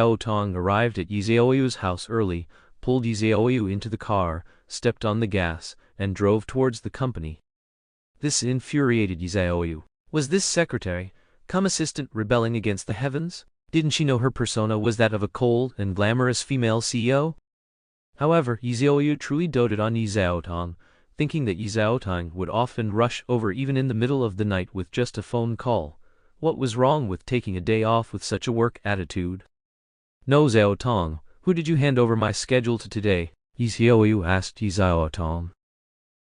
Xiaotong arrived at Ye Xiaoyu's house early, pulled Ye Xiaoyu into the car, stepped on the gas, and drove towards the company. This infuriated Ye Xiaoyu. Was this secretary, come assistant, rebelling against the heavens? Didn't she know her persona was that of a cold and glamorous female CEO? However, Ye Xiaoyu truly doted on Ye Xiaotong, thinking that Ye Xiaotong would often rush over even in the middle of the night with just a phone call. What was wrong with taking a day off with such a work attitude? No, Xiaotong, who did you hand over my schedule to today? Ye Xiaoyu asked Ye Xiaotong.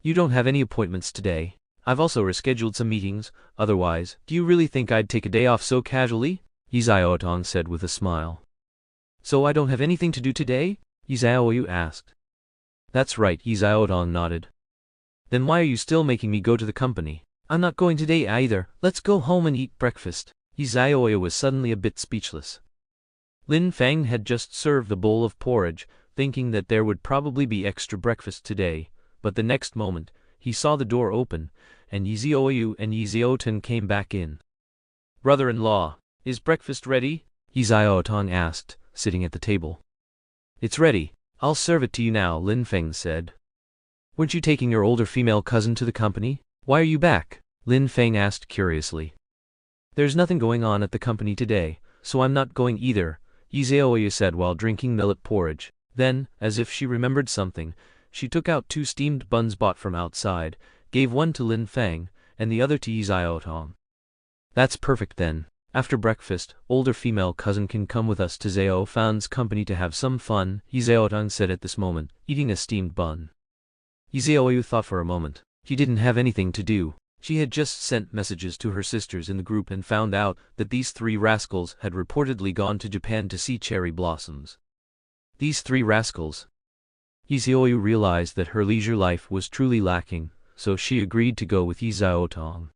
You don't have any appointments today. I've also rescheduled some meetings, otherwise, do you really think I'd take a day off so casually? Ye Xiaotong said with a smile. So I don't have anything to do today? Ye Xiaoyu asked. That's right, Ye Xiaotong nodded. Then why are you still making me go to the company? I'm not going today either, let's go home and eat breakfast. Ye Xiaoyu was suddenly a bit speechless. Lin Feng had just served a bowl of porridge, thinking that there would probably be extra breakfast today, but the next moment, he saw the door open, and Ye Xiaoyu and Ye Xiaoton came back in. Brother-in-law, is breakfast ready? Ye Xiaotong asked, sitting at the table. It's ready, I'll serve it to you now, Lin Feng said. Weren't you taking your older female cousin to the company? Why are you back? Lin Feng asked curiously. There's nothing going on at the company today, so I'm not going either, Ye Xiaoyu said while drinking millet porridge. Then, as if she remembered something, she took out 2 steamed buns bought from outside, gave one to Lin Feng, and the other to Ye Xiaotong. That's perfect then. After breakfast, older female cousin can come with us to Xiaofan's company to have some fun, Ye Xiaotong said at this moment, eating a steamed bun. Ye Xiaoyu thought for a moment. She didn't have anything to do. She had just sent messages to her sisters in the group and found out that these 3 rascals had reportedly gone to Japan to see cherry blossoms. These 3 rascals. Ye Xiaoyu realized that her leisure life was truly lacking, so she agreed to go with Ye Xiaotong.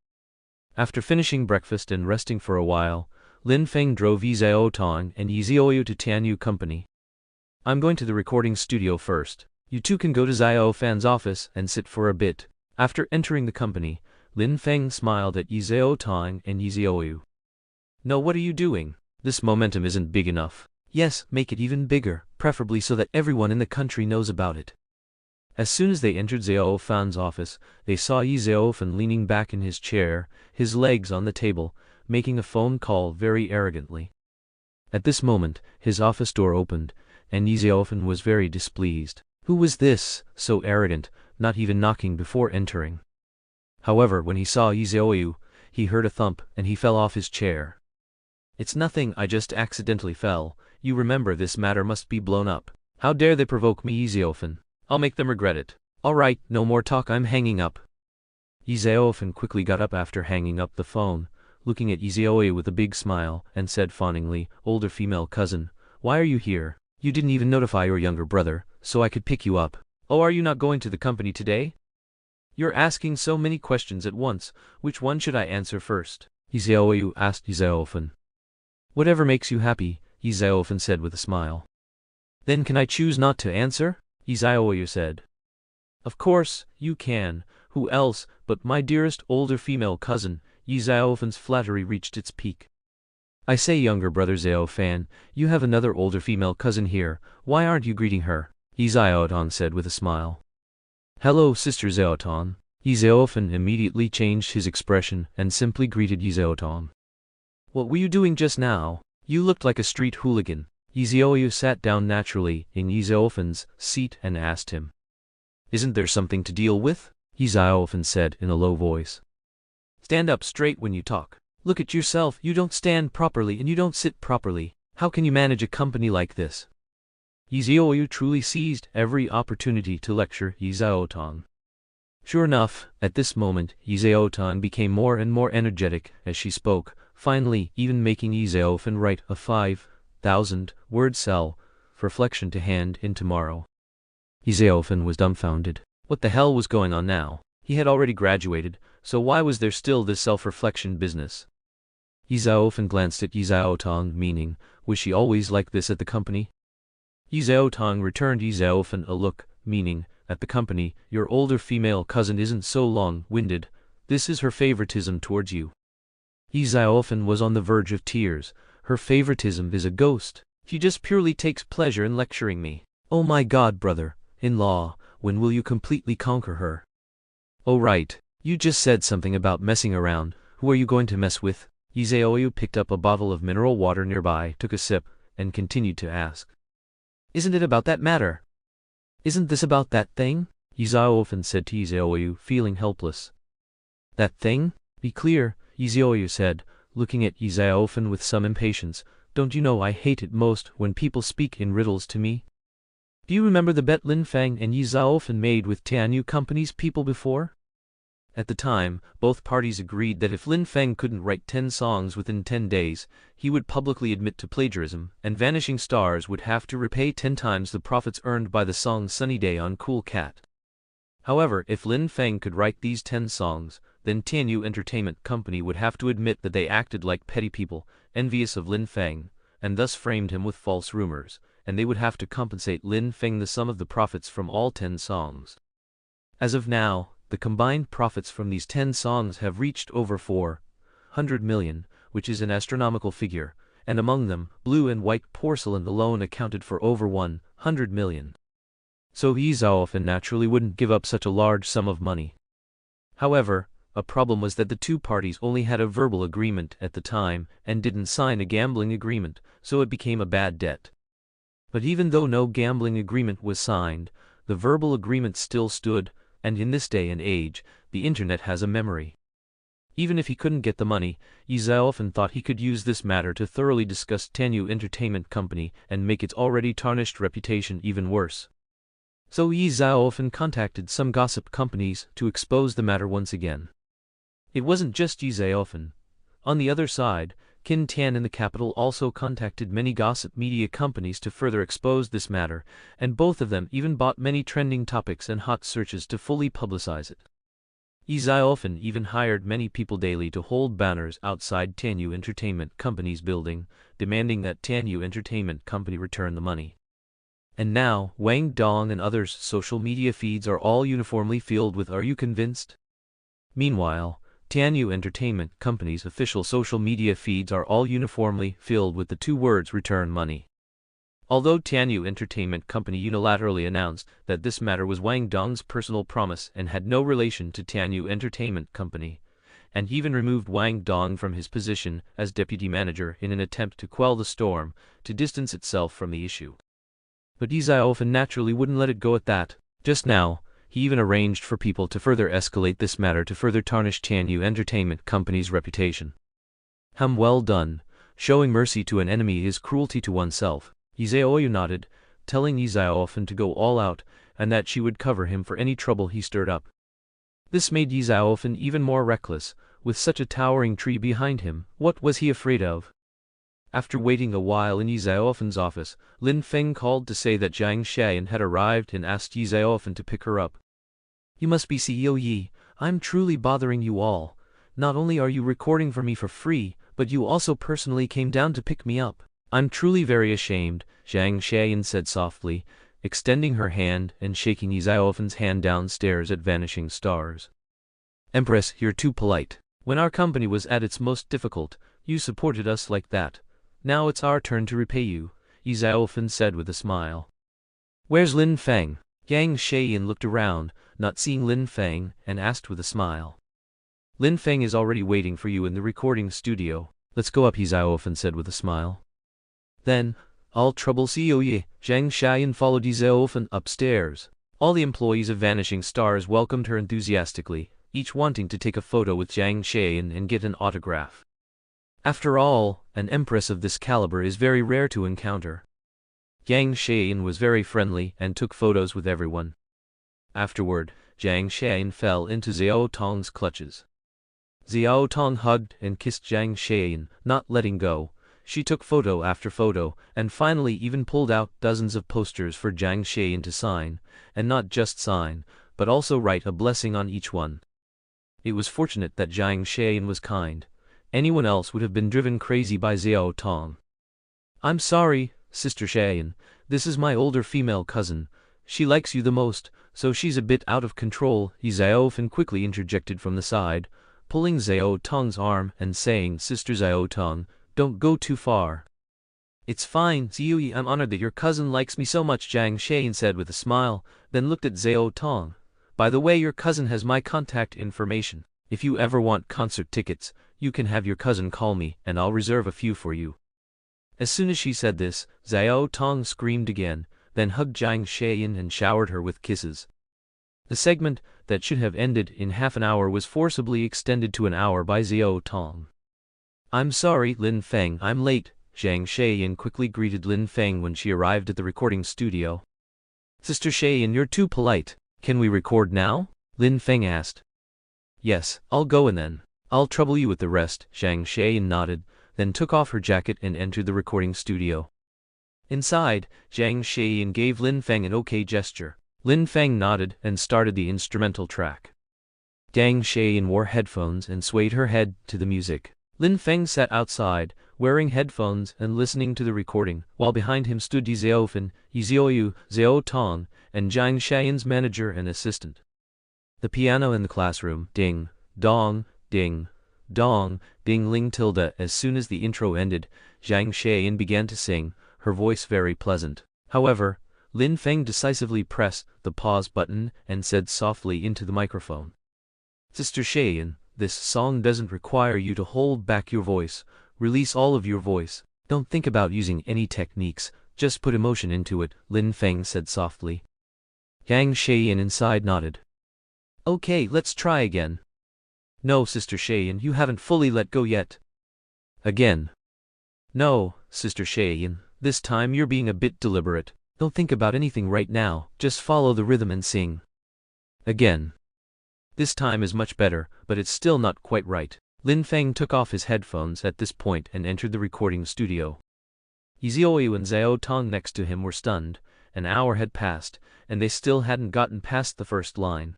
After finishing breakfast and resting for a while, Lin Feng drove Ye Xiaotong and Ye Xiaoyu to Tianyu Company. I'm going to the recording studio first. You two can go to Xiaofan's office and sit for a bit. After entering the company, Lin Feng smiled at Ye Xiaotong and Ye Xiaoyu. No, what are you doing? This momentum isn't big enough. Yes, make it even bigger, preferably so that everyone in the country knows about it. As soon as they entered Xiaofan's office, they saw Ye Xiaofan leaning back in his chair, his legs on the table, making a phone call very arrogantly. At this moment, his office door opened, and Ye Xiaofan was very displeased. Who was this, so arrogant, not even knocking before entering? However, when he saw Ye Xiaoyu, he heard a thump and he fell off his chair. It's nothing, I just accidentally fell. You remember, this matter must be blown up. How dare they provoke me, Ye Xiaofan? I'll make them regret it. All right, no more talk, I'm hanging up. Ye Xiaofan quickly got up after hanging up the phone, looking at Ye Xiaoyu with a big smile, and said fawningly, older female cousin, why are you here? You didn't even notify your younger brother, so I could pick you up. Oh, are you not going to the company today? You're asking so many questions at once, which one should I answer first? Ye Xiaoyu asked Ye Xiaofan. Whatever makes you happy, Ye Xiaofan said with a smile. Then can I choose not to answer? Ye Xiaoyu said. Of course, you can. Who else but my dearest older female cousin? Ye Xiaofan's flattery reached its peak. I say, younger brother Xiaofan, you have another older female cousin here, why aren't you greeting her? Ye Xiaotong said with a smile. Hello, sister Xiaotong. Ye Xiaofan immediately changed his expression and simply greeted Ye Xiaotong. What were you doing just now? You looked like a street hooligan. Ye Xiaoyu sat down naturally in Ye Xiaofan's seat and asked him. Isn't there something to deal with? Ye Xiaofan said in a low voice. Stand up straight when you talk. Look at yourself, you don't stand properly and you don't sit properly. How can you manage a company like this? Ye Xiaoyu truly seized every opportunity to lecture Ye Xiaotong. Sure enough, at this moment, Ye Xiaotong became more and more energetic as she spoke, finally even making Ye Xiaofan write a 5,000-word self-reflection to hand in tomorrow. Ye Xiaofan was dumbfounded. What the hell was going on now? He had already graduated, so why was there still this self-reflection business? Ye Xiaofan glanced at Ye Xiaotong, meaning, was she always like this at the company? Ye Xiaotong returned Ye Xiaofan a look, meaning, at the company, your older female cousin isn't so long-winded, this is her favoritism towards you. Ye Xiaofan was on the verge of tears, her favoritism is a ghost. He just purely takes pleasure in lecturing me. Oh my God, brother-in-law, when will you completely conquer her? Oh right, you just said something about messing around. Who are you going to mess with? Ye Xiaoyu picked up a bottle of mineral water nearby, took a sip, and continued to ask. Isn't it about that matter? Isn't this about that thing? Ye Xiaoyu said to Ye Xiaoyu, feeling helpless. That thing? Be clear, Ye Xiaoyu said, looking at Ye Xiaoyu with some impatience. Don't you know I hate it most when people speak in riddles to me? Do you remember the bet Lin Feng and Ye Xiaoyu made with Tianyu Company's people before? At the time, both parties agreed that if Lin Feng couldn't write 10 songs within 10 days, he would publicly admit to plagiarism, and Vanishing Stars would have to repay 10 times the profits earned by the song Sunny Day on Cool Cat. However, if Lin Feng could write these 10 songs, then Tianyu Entertainment Company would have to admit that they acted like petty people, envious of Lin Feng, and thus framed him with false rumors, and they would have to compensate Lin Feng the sum of the profits from all 10 songs. As of now, the combined profits from these 10 songs have reached over 400 million, which is an astronomical figure, and among them, blue and white porcelain alone accounted for over 100 million. So Ye Xiaoyu naturally wouldn't give up such a large sum of money. However, a problem was that the two parties only had a verbal agreement at the time and didn't sign a gambling agreement, so it became a bad debt. But even though no gambling agreement was signed, the verbal agreement still stood, and in this day and age, the internet has a memory. Even if he couldn't get the money, Ye Xiaoyu thought he could use this matter to thoroughly discuss Tianyu Entertainment Company and make its already tarnished reputation even worse. So Ye Xiaoyu contacted some gossip companies to expose the matter once again. It wasn't just Ye Xiaoyu. On the other side, Qin Tian in the capital also contacted many gossip media companies to further expose this matter, and both of them even bought many trending topics and hot searches to fully publicize it. Ye Xiaoyu even hired many people daily to hold banners outside Tianyu Entertainment Company's building, demanding that Tianyu Entertainment Company return the money. And now, Wang Dong and others' social media feeds are all uniformly filled with "Are you convinced?" Meanwhile, Tianyu Entertainment Company's official social media feeds are all uniformly filled with the two words "return money." Although Tianyu Entertainment Company unilaterally announced that this matter was Wang Dong's personal promise and had no relation to Tianyu Entertainment Company, and even removed Wang Dong from his position as deputy manager in an attempt to quell the storm, to distance itself from the issue. But Ye Xiaoyu naturally wouldn't let it go at that. Just now, he even arranged for people to further escalate this matter to further tarnish Tianyu Entertainment Company's reputation. Well done. Showing mercy to an enemy is cruelty to oneself. Ye Xiaoyu nodded, telling Ye Xiaoyu to go all out, and that she would cover him for any trouble he stirred up. This made Ye Xiaoyu even more reckless. With such a towering tree behind him, what was he afraid of? After waiting a while in Ye Xiaoyu's office, Lin Feng called to say that Zhang Xiaoyan had arrived and asked Ye Xiaoyu to pick her up. You must be CEO Yi. I'm truly bothering you all. Not only are you recording for me for free, but you also personally came down to pick me up. I'm truly very ashamed, Zhang Xiaoyan said softly, extending her hand and shaking Ye Xiaoyu's hand downstairs at Vanishing Stars. Empress, you're too polite. When our company was at its most difficult, you supported us like that. Now it's our turn to repay you, Ye Xiaoyu said with a smile. Where's Lin Feng? Yang Xiaoyan looked around, not seeing Lin Feng, and asked with a smile. Lin Feng is already waiting for you in the recording studio. Let's go up, Ye Xiaoyu said with a smile. Then, all trouble CEO Ye, Zhang Xiaoyan followed Ye Xiaoyu upstairs. All the employees of Vanishing Stars welcomed her enthusiastically, each wanting to take a photo with Zhang Xiaoyan and get an autograph. After all, an empress of this caliber is very rare to encounter. Yang Xiaoyan was very friendly and took photos with everyone. Afterward, Zhang Xiaoyan fell into Xiao Tong's clutches. Xiao Tong hugged and kissed Zhang Xiaoyan, not letting go. She took photo after photo, and finally even pulled out dozens of posters for Zhang Xiaoyan to sign, and not just sign, but also write a blessing on each one. It was fortunate that Zhang Xiaoyan was kind. Anyone else would have been driven crazy by Xiao Tong. I'm sorry, Sister Xiaoyan, this is my older female cousin. She likes you the most, so she's a bit out of control, Ye Xiaoyu quickly interjected from the side, pulling Xiao Tong's arm and saying, Sister Xiao Tong, don't go too far. It's fine, Xiaoyu, I'm honored that your cousin likes me so much, Zhang Xian said with a smile, then looked at Xiao Tong. By the way, your cousin has my contact information. If you ever want concert tickets, you can have your cousin call me, and I'll reserve a few for you. As soon as she said this, Xiao Tong screamed again, then hugged Zhang Xian and showered her with kisses. The segment, that should have ended in half an hour, was forcibly extended to an hour by Xiao Tong. I'm sorry, Lin Feng, I'm late. Zhang Xian quickly greeted Lin Feng when she arrived at the recording studio. Sister Xian, you're too polite. Can we record now? Lin Feng asked. Yes, I'll go and then I'll trouble you with the rest. Zhang Xian nodded, then took off her jacket and entered the recording studio. Inside, Zhang Xian gave Lin Feng an okay gesture. Lin Feng nodded and started the instrumental track. Zhang Xian wore headphones and swayed her head to the music. Lin Feng sat outside, wearing headphones and listening to the recording, while behind him stood Ye Xiaoyu, Ye Xiaoyu, Xiao Tong, and Zhang Xian's manager and assistant. The piano in the classroom, ding, dong, ding, dong, ding ling tilde. As soon as the intro ended, Zhang Xian began to sing, her voice very pleasant. However, Lin Feng decisively pressed the pause button and said softly into the microphone. Sister Xian, this song doesn't require you to hold back your voice. Release all of your voice. Don't think about using any techniques, just put emotion into it, Lin Feng said softly. Zhang Xian inside nodded. Okay, let's try again. No, Sister Xian, you haven't fully let go yet. Again. No, Sister Xian, this time you're being a bit deliberate. Don't think about anything right now, just follow the rhythm and sing. Again. This time is much better, but it's still not quite right. Lin Feng took off his headphones at this point and entered the recording studio. Ye Xiaoyu and Xiao Tong next to him were stunned. An hour had passed, and they still hadn't gotten past the first line.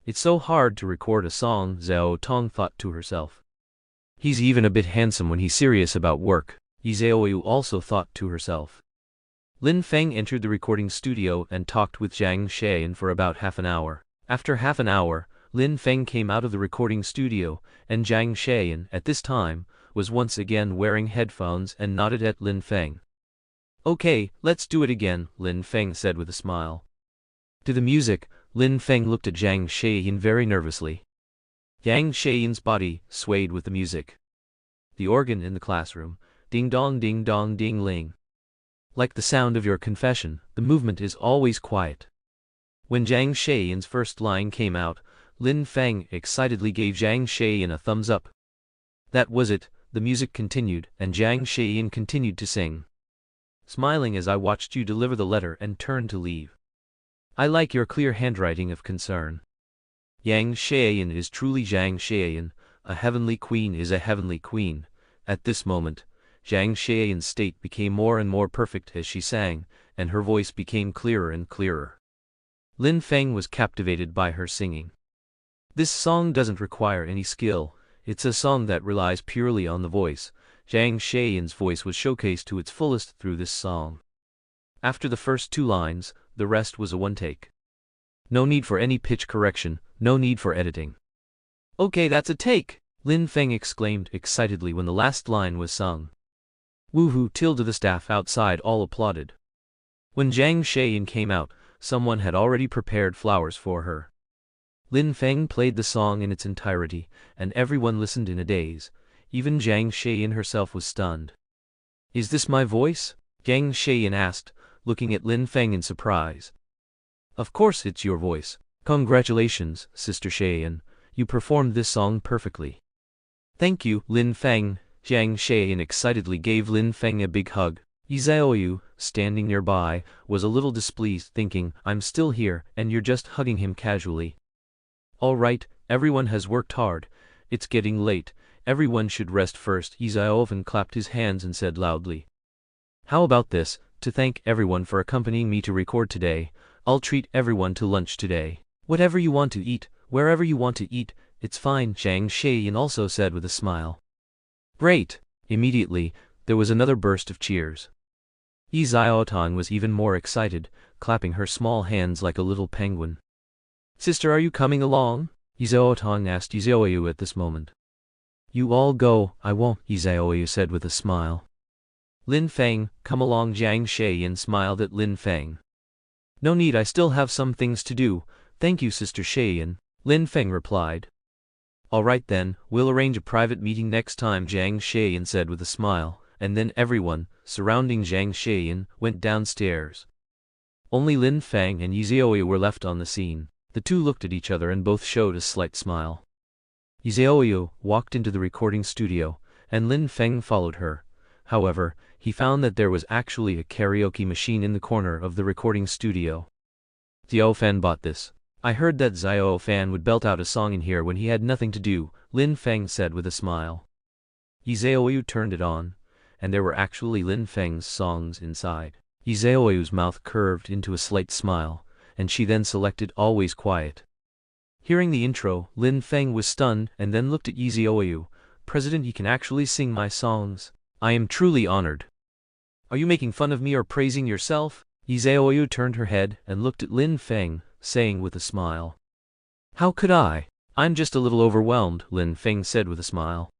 It's so hard to record a song, Xiao Tong thought to herself. He's even a bit handsome when he's serious about work, Ye Xiaoyu also thought to herself. Lin Feng entered the recording studio and talked with Zhang Xian for about half an hour. After half an hour, Lin Feng came out of the recording studio, and Zhang Xian, at this time, was once again wearing headphones and nodded at Lin Feng. Okay, let's do it again, Lin Feng said with a smile. To the music, Lin Feng looked at Zhang Xian very nervously. Zhang Xian's body swayed with the music. The organ in the classroom, ding dong ding ling. Like the sound of your confession, the movement is always quiet. When Zhang Xian's first line came out, Lin Feng excitedly gave Zhang Xian a thumbs up. That was it, the music continued, and Zhang Xian continued to sing. Smiling as I watched you deliver the letter and turned to leave. I like your clear handwriting of concern. Yang Xian is truly Zhang Xian, a heavenly queen is a heavenly queen. At this moment, Zhang Xian's state became more and more perfect as she sang, and her voice became clearer and clearer. Lin Feng was captivated by her singing. This song doesn't require any skill, it's a song that relies purely on the voice. Zhang Xian's voice was showcased to its fullest through this song. After the first two lines, the rest was a one-take. No need for any pitch correction, no need for editing. Okay, that's a take, Lin Feng exclaimed excitedly when the last line was sung. Woohoo! Tilde the staff outside all applauded. When Zhang Xian came out, someone had already prepared flowers for her. Lin Feng played the song in its entirety, and everyone listened in a daze. Even Zhang Xian herself was stunned. Is this my voice? Zhang Xian asked, looking at Lin Feng in surprise. Of course it's your voice. Congratulations, Sister Xian. You performed this song perfectly. Thank you, Lin Feng. Zhang Xian excitedly gave Lin Feng a big hug. Ye Xiaoyu, standing nearby, was a little displeased, thinking, I'm still here, and you're just hugging him casually. All right, everyone has worked hard. It's getting late. Everyone should rest first. Ye Xiaoyu clapped his hands and said loudly. How about this? To thank everyone for accompanying me to record today, I'll treat everyone to lunch today. Whatever you want to eat, wherever you want to eat, it's fine, Zhang Xian also said with a smile. Great! Immediately, there was another burst of cheers. Ye Xiaotong was even more excited, clapping her small hands like a little penguin. Sister, are you coming along? Ye Xiaotong asked Ye Xiaoyu at this moment. You all go, I won't, Ye Xiaoyu said with a smile. Lin Feng, come along. Jiang Shayin smiled at Lin Feng. No need, I still have some things to do, thank you Sister Shayin, Lin Feng replied. Alright then, we'll arrange a private meeting next time, Jiang Shayin said with a smile, and then everyone, surrounding Jiang Shayin, went downstairs. Only Lin Feng and Ye Xiaoyu were left on the scene. The two looked at each other and both showed a slight smile. Ye Xiaoyu walked into the recording studio, and Lin Feng followed her. However, he found that there was actually a karaoke machine in the corner of the recording studio. Xiao Fan bought this. I heard that Xiao Fan would belt out a song in here when he had nothing to do, Lin Feng said with a smile. Ye Xiaoyu turned it on, and there were actually Lin Feng's songs inside. Ye Xiaoyu's mouth curved into a slight smile, and she then selected Always Quiet. Hearing the intro, Lin Feng was stunned and then looked at Ye Xiaoyu. President, he can actually sing my songs. I am truly honored. Are you making fun of me or praising yourself? Ye Xiaoyu turned her head and looked at Lin Feng, saying with a smile. How could I? I'm just a little overwhelmed, Lin Feng said with a smile.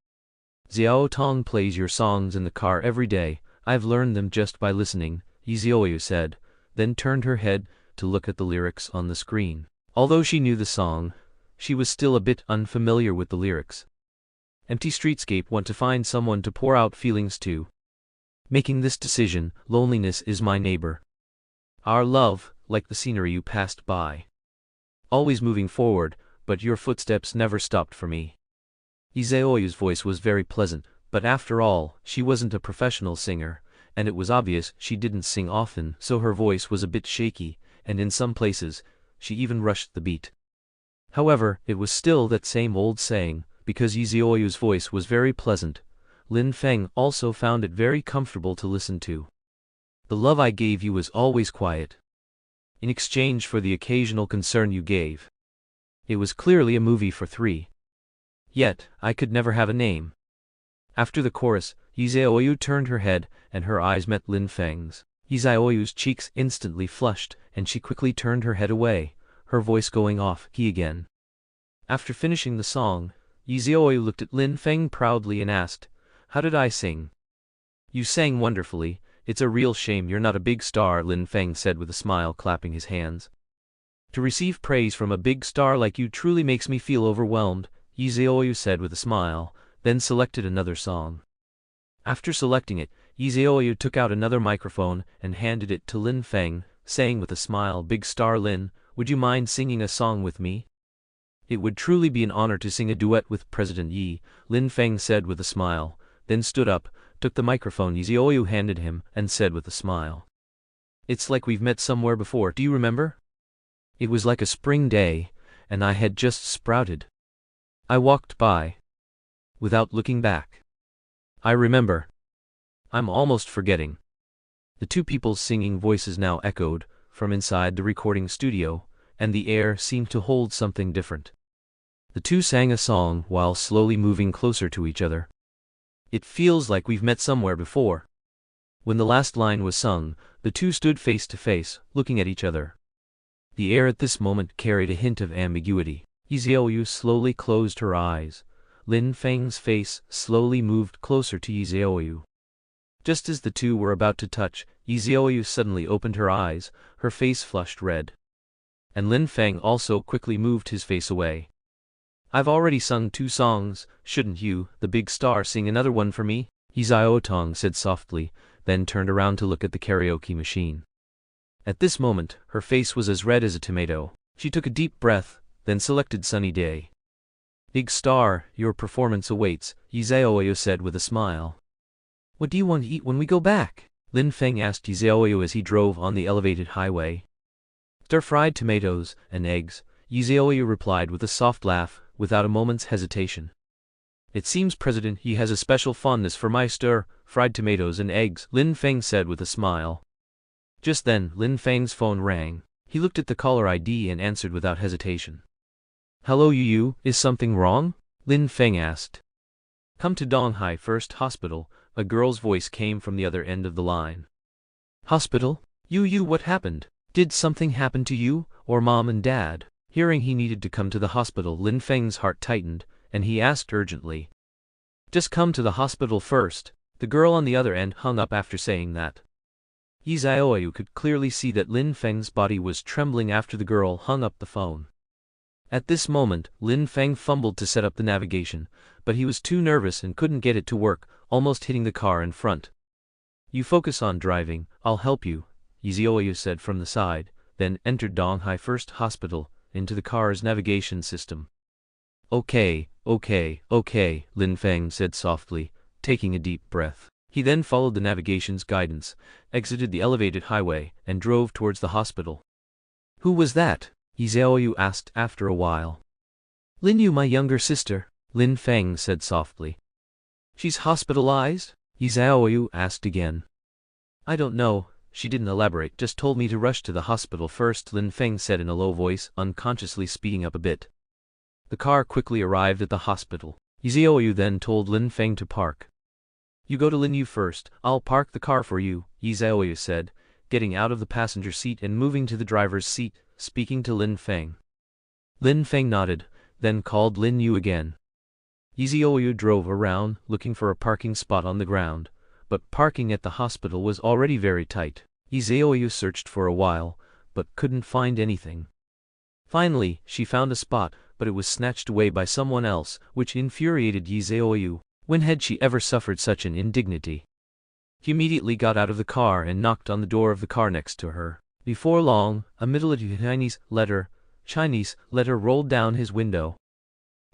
Xiao Tong plays your songs in the car every day, I've learned them just by listening, Ye Xiaoyu said, then turned her head to look at the lyrics on the screen. Although she knew the song, she was still a bit unfamiliar with the lyrics. Empty streetscape, want to find someone to pour out feelings to. Making this decision, loneliness is my neighbor. Our love, like the scenery you passed by. Always moving forward, but your footsteps never stopped for me. Ye Xiaoyu's voice was very pleasant, but after all, she wasn't a professional singer, and it was obvious she didn't sing often, so her voice was a bit shaky, and in some places, she even rushed the beat. However, it was still that same old saying, because Ye Xiaoyu's voice was very pleasant, Lin Feng also found it very comfortable to listen to. The love I gave you was always quiet. In exchange for the occasional concern you gave. It was clearly a movie for three. Yet, I could never have a name. After the chorus, Ye Xiaoyu turned her head, and her eyes met Lin Feng's. Ye Xiaoyu's cheeks instantly flushed, and she quickly turned her head away, her voice going off key again. After finishing the song, Ye Xiaoyu looked at Lin Feng proudly and asked, How did I sing? You sang wonderfully, it's a real shame you're not a big star, Lin Feng said with a smile, clapping his hands. To receive praise from a big star like you truly makes me feel overwhelmed, Ye Xiaoyu said with a smile, then selected another song. After selecting it, Ye Xiaoyu took out another microphone and handed it to Lin Feng, saying with a smile, Big star Lin, would you mind singing a song with me? It would truly be an honor to sing a duet with President Yi, Lin Feng said with a smile, then stood up, took the microphone Ye Xiaoyu handed him, and said with a smile. It's like we've met somewhere before, do you remember? It was like a spring day, and I had just sprouted. I walked by. Without looking back. I remember. I'm almost forgetting. The two people's singing voices now echoed from inside the recording studio, and the air seemed to hold something different. The two sang a song while slowly moving closer to each other. It feels like we've met somewhere before. When the last line was sung, the two stood face to face, looking at each other. The air at this moment carried a hint of ambiguity. Ye Xiaoyu slowly closed her eyes. Lin Feng's face slowly moved closer to Ye Xiaoyu. Just as the two were about to touch, Ye Xiaoyu suddenly opened her eyes, her face flushed red. And Lin Feng also quickly moved his face away. I've already sung 2 songs, shouldn't you, the big star, sing another one for me? Ye Xiaotong said softly, then turned around to look at the karaoke machine. At this moment, her face was as red as a tomato. She took a deep breath, then selected Sunny Day. Big star, your performance awaits, Ye Xiaoyu said with a smile. What do you want to eat when we go back? Lin Feng asked Ye Xiaoyu as he drove on the elevated highway. Stir-fried tomatoes and eggs, Ye Xiaoyu replied with a soft laugh, without a moment's hesitation. It seems President Yi has a special fondness for my stir-fried tomatoes and eggs, Lin Feng said with a smile. Just then, Lin Feng's phone rang. He looked at the caller ID and answered without hesitation. Hello Yu, is something wrong? Lin Feng asked. Come to Donghai First Hospital, a girl's voice came from the other end of the line. Hospital? Yu, what happened? Did something happen to you, or mom and dad? Hearing he needed to come to the hospital, Lin Feng's heart tightened, and he asked urgently. Just come to the hospital first, The girl on the other end hung up after saying that. Ye Xiaoyu could clearly see that Lin Feng's body was trembling after the girl hung up the phone. At this moment, Lin Feng fumbled to set up the navigation, but he was too nervous and couldn't get it to work, almost hitting the car in front. You focus on driving, I'll help you, Ye Xiaoyu said from the side, then entered Donghai First Hospital, into the car's navigation system. Okay, Lin Feng said softly, taking a deep breath. He then followed the navigation's guidance, exited the elevated highway, and drove towards the hospital. Who was that? Ye Xiaoyu asked after a while. Lin Yu, my younger sister, Lin Feng said softly. She's hospitalized? Ye Xiaoyu asked again. I don't know, she didn't elaborate, just told me to rush to the hospital first, Lin Feng said in a low voice, unconsciously speeding up a bit. The car quickly arrived at the hospital. Ye Xiaoyu then told Lin Feng to park. You go to Lin Yu first, I'll park the car for you, Ye Xiaoyu said, getting out of the passenger seat and moving to the driver's seat, speaking to Lin Feng. Lin Feng nodded, then called Lin Yu again. Ye Xiaoyu drove around, looking for a parking spot on the ground, but parking at the hospital was already very tight. Ye Xiaoyu searched for a while, but couldn't find anything. Finally, she found a spot, but it was snatched away by someone else, which infuriated Ye Xiaoyu. When had she ever suffered such an indignity? He immediately got out of the car and knocked on the door of the car next to her. Before long, a middle-aged Chinese letter rolled down his window.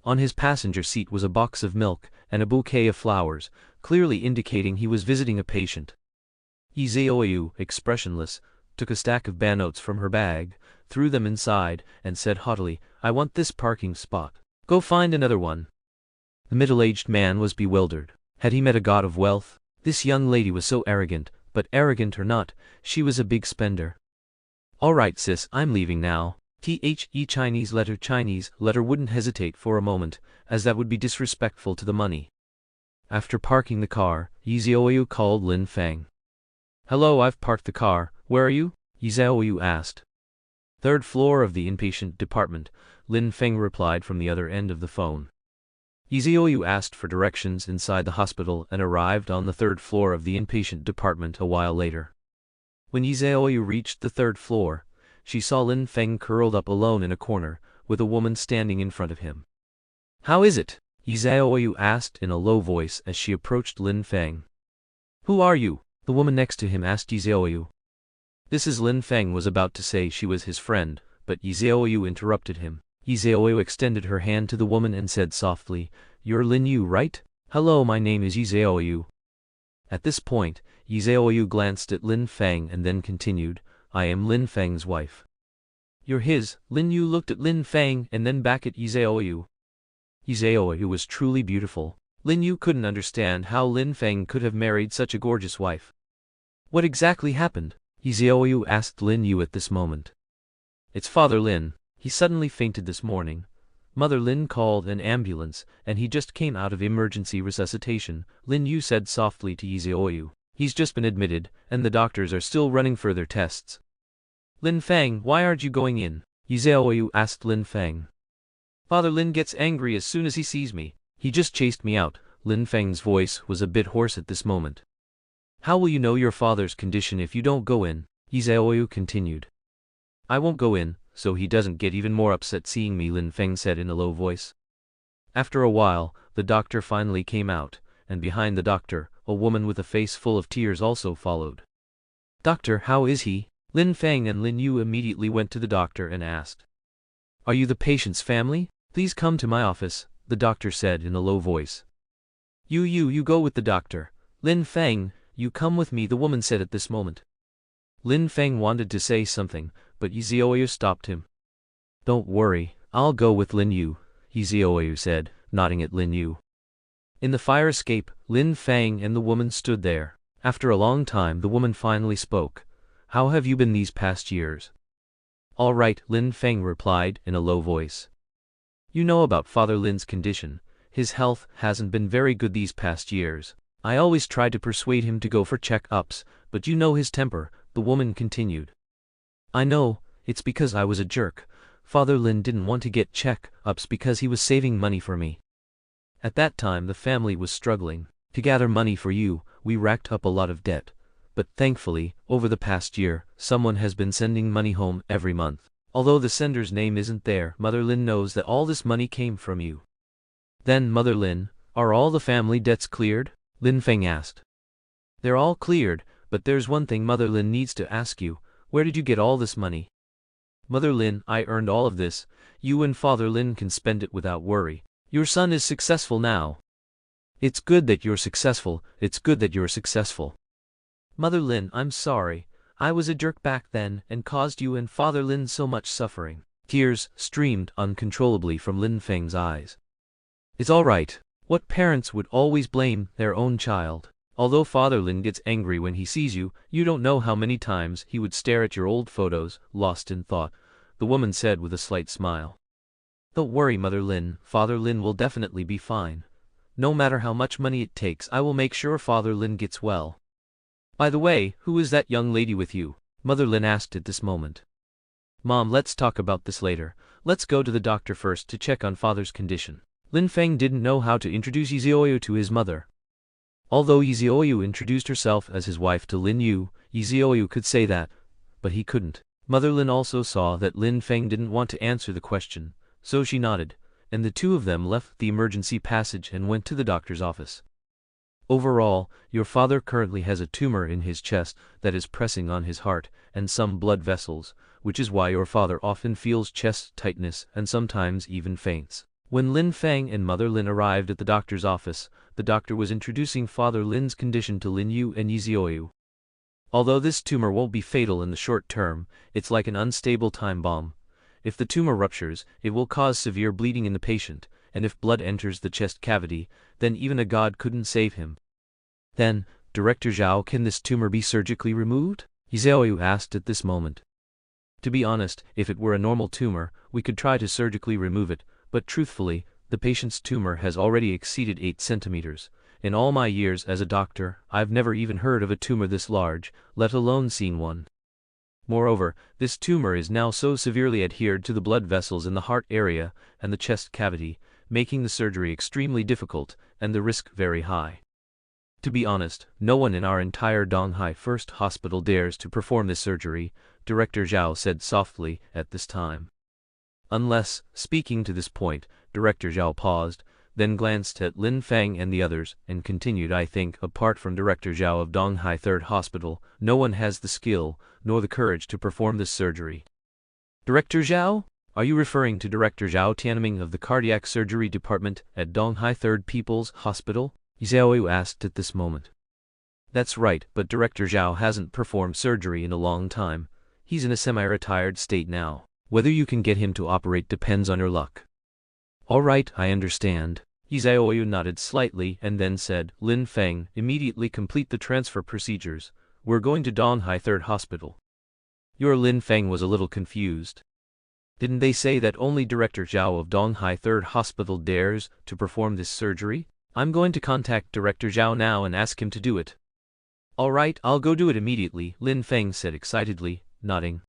On his passenger seat was a box of milk and a bouquet of flowers, clearly indicating he was visiting a patient. Ye Xiaoyu, expressionless, took a stack of banknotes from her bag, threw them inside, and said haughtily, I want this parking spot. Go find another one. The middle-aged man was bewildered. Had he met a god of wealth? This young lady was so arrogant, but arrogant or not, she was a big spender. All right sis, I'm leaving now. Chinese letter wouldn't hesitate for a moment, as that would be disrespectful to the money. After parking the car, Ye Xiaoyu called Lin Feng. Hello, I've parked the car, where are you? Ye Xiaoyu asked. Third floor of the inpatient department, Lin Feng replied from the other end of the phone. Ye Xiaoyu asked for directions inside the hospital and arrived on the third floor of the inpatient department a while later. When Ye Xiaoyu reached the third floor, she saw Lin Feng curled up alone in a corner, with a woman standing in front of him. How is it? Ye Xiaoyu asked in a low voice as she approached Lin Feng. Who are you? The woman next to him asked Ye Xiaoyu. This is Lin Feng was about to say she was his friend, but Ye Xiaoyu interrupted him. Ye Xiaoyu extended her hand to the woman and said softly, You're Lin Yu, right? Hello, my name is Ye Xiaoyu. At this point, Ye Xiaoyu glanced at Lin Feng and then continued, I am Lin Feng's wife. You're his. Lin Yu looked at Lin Feng and then back at Ye Xiaoyu. Ye Xiaoyu was truly beautiful. Lin Yu couldn't understand how Lin Feng could have married such a gorgeous wife. What exactly happened? Ye Xiaoyu asked Lin Yu at this moment. It's Father Lin. He suddenly fainted this morning. Mother Lin called an ambulance, and he just came out of emergency resuscitation, Lin Yu said softly to Ye Xiaoyu. He's just been admitted, and the doctors are still running further tests. Lin Feng, why aren't you going in? Ye Xiaoyu asked Lin Feng. Father Lin gets angry as soon as he sees me. He just chased me out. Lin Feng's voice was a bit hoarse at this moment. How will you know your father's condition if you don't go in? Ye Xiaoyu continued. I won't go in, so he doesn't get even more upset seeing me, Lin Feng said in a low voice. After a while, the doctor finally came out, and behind the doctor, a woman with a face full of tears also followed. Doctor, how is he? Lin Feng and Lin Yu immediately went to the doctor and asked. Are you the patient's family? Please come to my office, the doctor said in a low voice. You go with the doctor. Lin Feng, you come with me, the woman said at this moment. Lin Feng wanted to say something, but Ye Xiaoyu stopped him. Don't worry, I'll go with Lin Yu, Ye Xiaoyu said, nodding at Lin Yu. In the fire escape, Lin Feng and the woman stood there. After a long time the woman finally spoke. How have you been these past years? All right, Lin Feng replied in a low voice. You know about Father Lin's condition. His health hasn't been very good these past years. I always tried to persuade him to go for check-ups, but you know his temper, the woman continued. I know, it's because I was a jerk. Father Lin didn't want to get check-ups because he was saving money for me. At that time the family was struggling. To gather money for you, we racked up a lot of debt. But thankfully, over the past year, someone has been sending money home every month. Although the sender's name isn't there, Mother Lin knows that all this money came from you. Then, Mother Lin, are all the family debts cleared? Lin Feng asked. They're all cleared, but there's one thing Mother Lin needs to ask you. Where did you get all this money? Mother Lin, I earned all of this. You and Father Lin can spend it without worry. Your son is successful now. It's good that you're successful. It's good that you're successful. Mother Lin, I'm sorry. I was a jerk back then and caused you and Father Lin so much suffering. Tears streamed uncontrollably from Lin Feng's eyes. It's all right. What parents would always blame their own child? Although Father Lin gets angry when he sees you, you don't know how many times he would stare at your old photos, lost in thought, the woman said with a slight smile. Don't worry, Mother Lin, Father Lin will definitely be fine. No matter how much money it takes, I will make sure Father Lin gets well. By the way, who is that young lady with you? Mother Lin asked at this moment. Mom, let's talk about this later. Let's go to the doctor first to check on Father's condition. Lin Feng didn't know how to introduce Ye Xiaoyu to his mother. Although Ye Xiaoyu introduced herself as his wife to Lin Yu, Ye Xiaoyu could say that, but he couldn't. Mother Lin also saw that Lin Feng didn't want to answer the question, so she nodded, and the two of them left the emergency passage and went to the doctor's office. Overall, your father currently has a tumor in his chest that is pressing on his heart and some blood vessels, which is why your father often feels chest tightness and sometimes even faints. When Lin Feng and Mother Lin arrived at the doctor's office, the doctor was introducing Father Lin's condition to Lin Yu and Ye Xiaoyu. Although this tumor won't be fatal in the short term, it's like an unstable time bomb. If the tumor ruptures, it will cause severe bleeding in the patient, and if blood enters the chest cavity, then even a god couldn't save him. Then, Director Zhao, can this tumor be surgically removed? Ye Xiaoyu asked at this moment. To be honest, if it were a normal tumor, we could try to surgically remove it, but truthfully, the patient's tumor has already exceeded 8 centimeters. In all my years as a doctor, I've never even heard of a tumor this large, let alone seen one. Moreover, this tumor is now so severely adhered to the blood vessels in the heart area and the chest cavity, making the surgery extremely difficult and the risk very high. To be honest, no one in our entire Donghai First Hospital dares to perform this surgery, Director Zhao said softly at this time. Unless, speaking to this point, Director Zhao paused, then glanced at Lin Feng and the others, and continued, I think, apart from Director Zhao of Donghai Third Hospital, no one has the skill, nor the courage to perform this surgery. Director Zhao? Are you referring to Director Zhao Tianming of the Cardiac Surgery Department at Donghai Third People's Hospital? Ye Xiaoyu asked at this moment. That's right, but Director Zhao hasn't performed surgery in a long time. He's in a semi-retired state now. Whether you can get him to operate depends on your luck. All right, I understand. Ye Xiaoyu nodded slightly and then said, Lin Feng, immediately complete the transfer procedures. We're going to Donghai Third Hospital. Your Lin Feng was a little confused. Didn't they say that only Director Zhao of Donghai Third Hospital dares to perform this surgery? I'm going to contact Director Zhao now and ask him to do it. All right, I'll go do it immediately, Lin Feng said excitedly, nodding.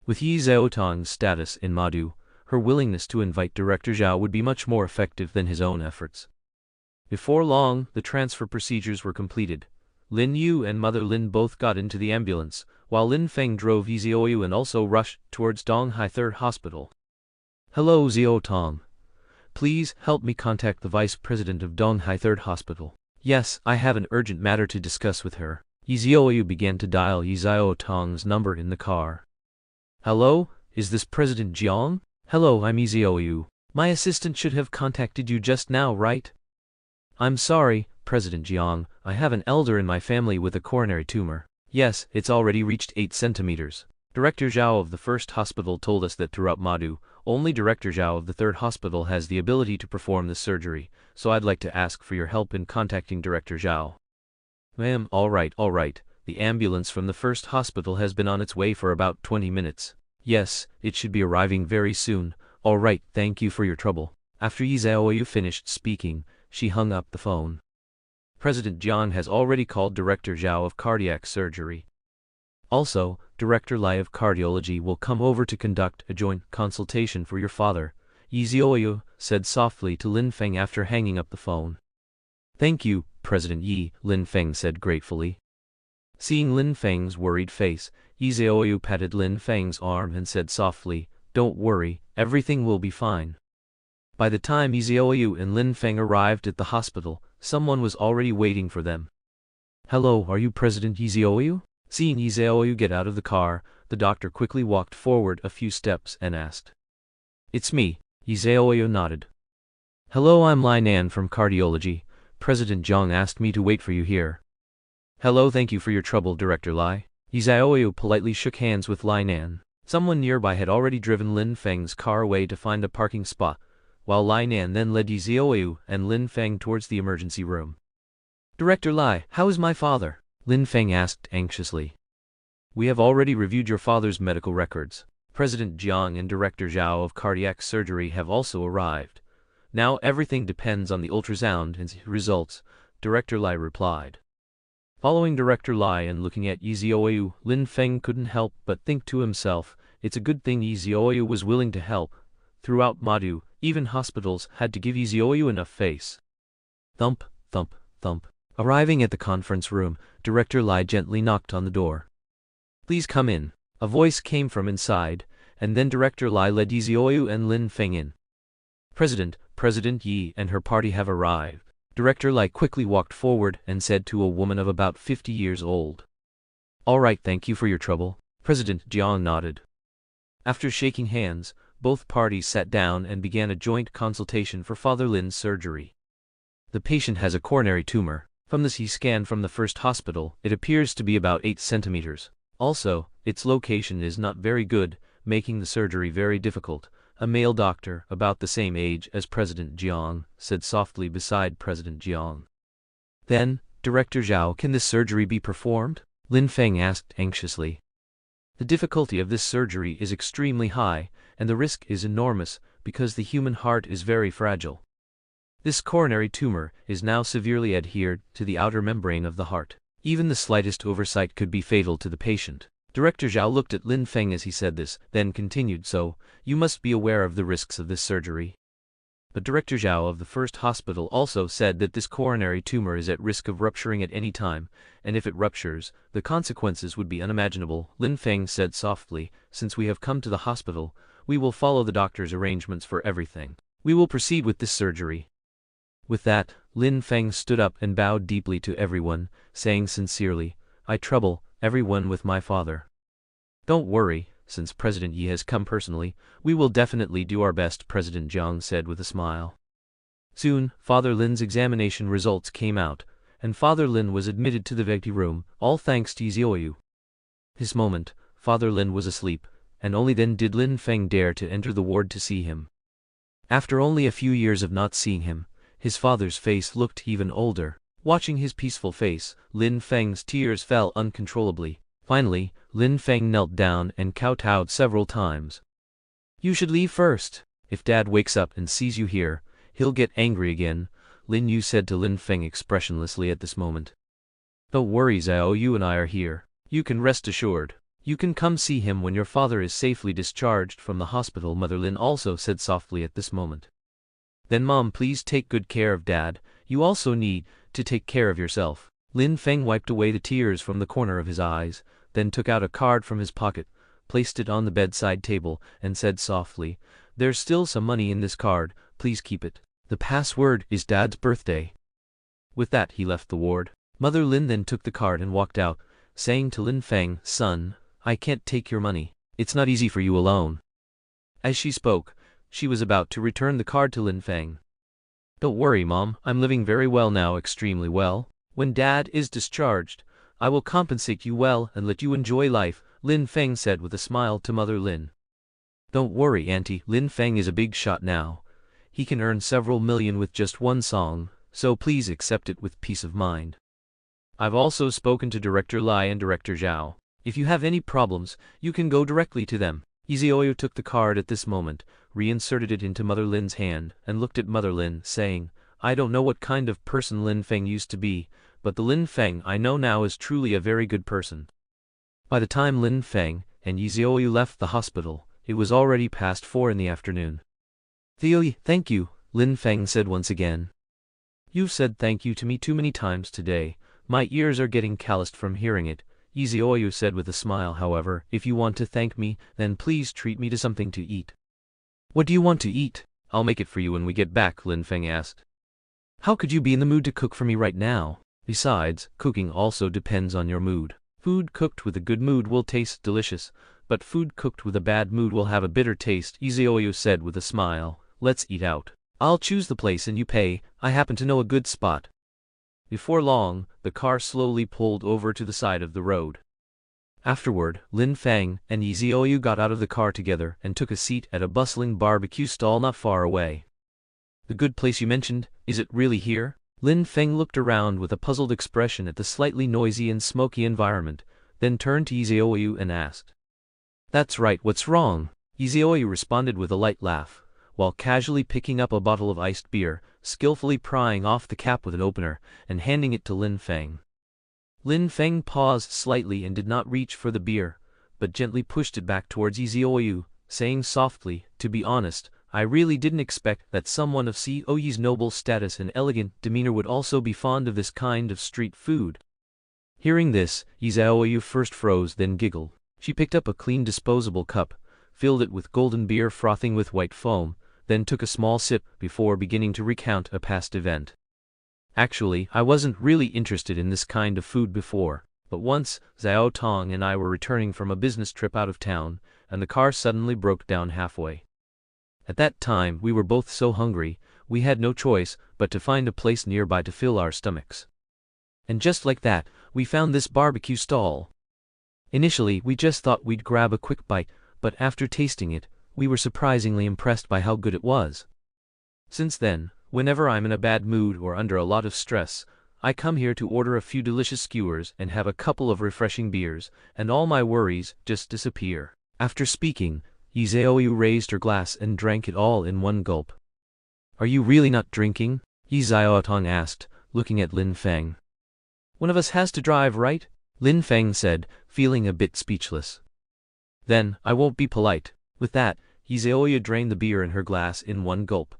With Ye Xiaotong's status in Madu, her willingness to invite Director Zhao would be much more effective than his own efforts. Before long, the transfer procedures were completed. Lin Yu and Mother Lin both got into the ambulance, while Lin Feng drove Ye Xiaoyu and also rushed towards Donghai Third Hospital. Hello, Xiaotong. Please help me contact the Vice President of Donghai Third Hospital. Yes, I have an urgent matter to discuss with her. Ye Xiaoyu began to dial Ye Xiaotong's number in the car. Hello, is this President Jiang? Hello, I'm Ye Xiaoyu. My assistant should have contacted you just now, right? I'm sorry, President Jiang, I have an elder in my family with a coronary tumor. Yes, it's already reached 8 centimeters. Director Zhao of the first hospital told us that throughout Madu, only Director Zhao of the third hospital has the ability to perform this surgery, so I'd like to ask for your help in contacting Director Zhao. Ma'am, all right. The ambulance from the first hospital has been on its way for about 20 minutes. Yes, it should be arriving very soon. All right, thank you for your trouble. After Ye Xiaoyu finished speaking, she hung up the phone. President Jiang has already called Director Zhao of Cardiac Surgery. Also, Director Lai of Cardiology will come over to conduct a joint consultation for your father, Ye Xiaoyu said softly to Lin Feng after hanging up the phone. Thank you, President Yi, Lin Feng said gratefully. Seeing Lin Feng's worried face, Ye Xiaoyu patted Lin Feng's arm and said softly, "Don't worry, everything will be fine." By the time Ye Xiaoyu and Lin Feng arrived at the hospital, someone was already waiting for them. "Hello, are you President Ye Xiaoyu?" Seeing Ye Xiaoyu get out of the car, the doctor quickly walked forward a few steps and asked. "It's me," Ye Xiaoyu nodded. "Hello, I'm Lin Nan from cardiology. President Jiang asked me to wait for you here." "Hello, thank you for your trouble, Director Lai." Ye Xiaoyu politely shook hands with Lin Nan. Someone nearby had already driven Lin Feng's car away to find a parking spot, while Lin Nan then led Ye Xiaoyu and Lin Feng towards the emergency room. "Director Lai, how is my father?" Lin Feng asked anxiously. "We have already reviewed your father's medical records. President Jiang and Director Zhao of cardiac surgery have also arrived. Now everything depends on the ultrasound and results," Director Lai replied. Following Director Lai and looking at Ye Xiaoyu, Lin Feng couldn't help but think to himself, it's a good thing Ye Xiaoyu was willing to help. Throughout Madu, even hospitals had to give Ye Xiaoyu enough face. Thump, thump, thump. Arriving at the conference room, Director Lai gently knocked on the door. "Please come in." A voice came from inside, and then Director Lai led Ye Xiaoyu and Lin Feng in. President Yi and her party have arrived." Director Lai quickly walked forward and said to a woman of about 50 years old. "All right, thank you for your trouble." President Jiang nodded. After shaking hands, both parties sat down and began a joint consultation for Father Lin's surgery. The patient has a coronary tumor. From the CT scan from the first hospital, it appears to be about 8 centimeters. Also, its location is not very good, making the surgery very difficult. A male doctor, about the same age as President Jiang, said softly beside President Jiang. "Then, Director Zhao, can this surgery be performed?" Lin Feng asked anxiously. "The difficulty of this surgery is extremely high, and the risk is enormous, because the human heart is very fragile. This coronary tumor is now severely adhered to the outer membrane of the heart. Even the slightest oversight could be fatal to the patient." Director Zhao looked at Lin Feng as he said this, then continued, "So, you must be aware of the risks of this surgery." But Director Zhao of the first hospital also said that this coronary tumor is at risk of rupturing at any time, and if it ruptures, the consequences would be unimaginable. Lin Feng said softly, "Since we have come to the hospital, we will follow the doctor's arrangements for everything. We will proceed with this surgery." With that, Lin Feng stood up and bowed deeply to everyone, saying sincerely, "I trouble everyone with my father. Don't worry, since President Yi has come personally, we will definitely do our best," President Jiang said with a smile. Soon, Father Lin's examination results came out, and Father Lin was admitted to the VIPT room, all thanks to Ye Xiaoyu. This moment, Father Lin was asleep, and only then did Lin Feng dare to enter the ward to see him. After only a few years of not seeing him, his father's face looked even older. Watching his peaceful face, Lin Feng's tears fell uncontrollably. Finally, Lin Feng knelt down and kowtowed several times. "You should leave first. If Dad wakes up and sees you here, he'll get angry again," Lin Yu said to Lin Feng expressionlessly at this moment. "Don't worry, Xiaoyu and I are here. You can rest assured. You can come see him when your father is safely discharged from the hospital," Mother Lin also said softly at this moment. "Then Mom, please take good care of Dad. You also need to take care of yourself." Lin Feng wiped away the tears from the corner of his eyes, then took out a card from his pocket, placed it on the bedside table, and said softly, "There's still some money in this card, please keep it. The password is Dad's birthday." With that he left the ward. Mother Lin then took the card and walked out, saying to Lin Feng, "Son, I can't take your money. It's not easy for you alone." As she spoke, she was about to return the card to Lin Feng. "Don't worry, Mom, I'm living very well now, extremely well. When Dad is discharged, I will compensate you well and let you enjoy life," Lin Feng said with a smile to Mother Lin. "Don't worry, Auntie, Lin Feng is a big shot now. He can earn several million with just one song, so please accept it with peace of mind. I've also spoken to Director Lai and Director Zhao. If you have any problems, you can go directly to them." Ye Xiaoyu took the card at this moment, reinserted it into Mother Lin's hand, and looked at Mother Lin, saying, "I don't know what kind of person Lin Feng used to be, but the Lin Feng I know now is truly a very good person." By the time Lin Feng and Ye Xiaoyu left the hospital, it was already past 4 in the afternoon. "Theo, thank you," Lin Feng said once again. You've said thank you to me too many times today. My ears are getting calloused from hearing it, Ye Xiaoyu said with a smile. However, if you want to thank me, then please treat me to something to eat. What do you want to eat? I'll make it for you when we get back, Lin Feng asked. How could you be in the mood to cook for me right now? Besides, cooking also depends on your mood. Food cooked with a good mood will taste delicious, but food cooked with a bad mood will have a bitter taste, Ye Xiaoyu said with a smile. Let's eat out. I'll choose the place and you pay. I happen to know a good spot. Before long, the car slowly pulled over to the side of the road. Afterward, Lin Feng and Ye Xiaoyu got out of the car together and took a seat at a bustling barbecue stall not far away. The good place you mentioned, is it really here? Lin Feng looked around with a puzzled expression at the slightly noisy and smoky environment, then turned to Ye Xiaoyu and asked. That's right, what's wrong? Ye Xiaoyu responded with a light laugh, while casually picking up a bottle of iced beer, skillfully prying off the cap with an opener, and handing it to Lin Feng. Lin Feng paused slightly and did not reach for the beer, but gently pushed it back towards Ye Xiaoyu, saying softly, to be honest, I really didn't expect that someone of Xiaoyu's noble status and elegant demeanor would also be fond of this kind of street food. Hearing this, Ye Xiaoyu first froze then giggled. She picked up a clean disposable cup, filled it with golden beer frothing with white foam, then took a small sip before beginning to recount a past event. Actually, I wasn't really interested in this kind of food before, but once, Xiao Tong and I were returning from a business trip out of town, and the car suddenly broke down halfway. At that time we were both so hungry, we had no choice but to find a place nearby to fill our stomachs. And just like that, we found this barbecue stall. Initially, we just thought we'd grab a quick bite, but after tasting it, we were surprisingly impressed by how good it was. Since then, whenever I'm in a bad mood or under a lot of stress, I come here to order a few delicious skewers and have a couple of refreshing beers, and all my worries just disappear. After speaking, Ye Xiaoyu raised her glass and drank it all in one gulp. Are you really not drinking? Ye Xiaotong asked, looking at Lin Feng. One of us has to drive, right? Lin Feng said, feeling a bit speechless. Then, I won't be polite. With that, Ye Xiaoyu drained the beer in her glass in one gulp.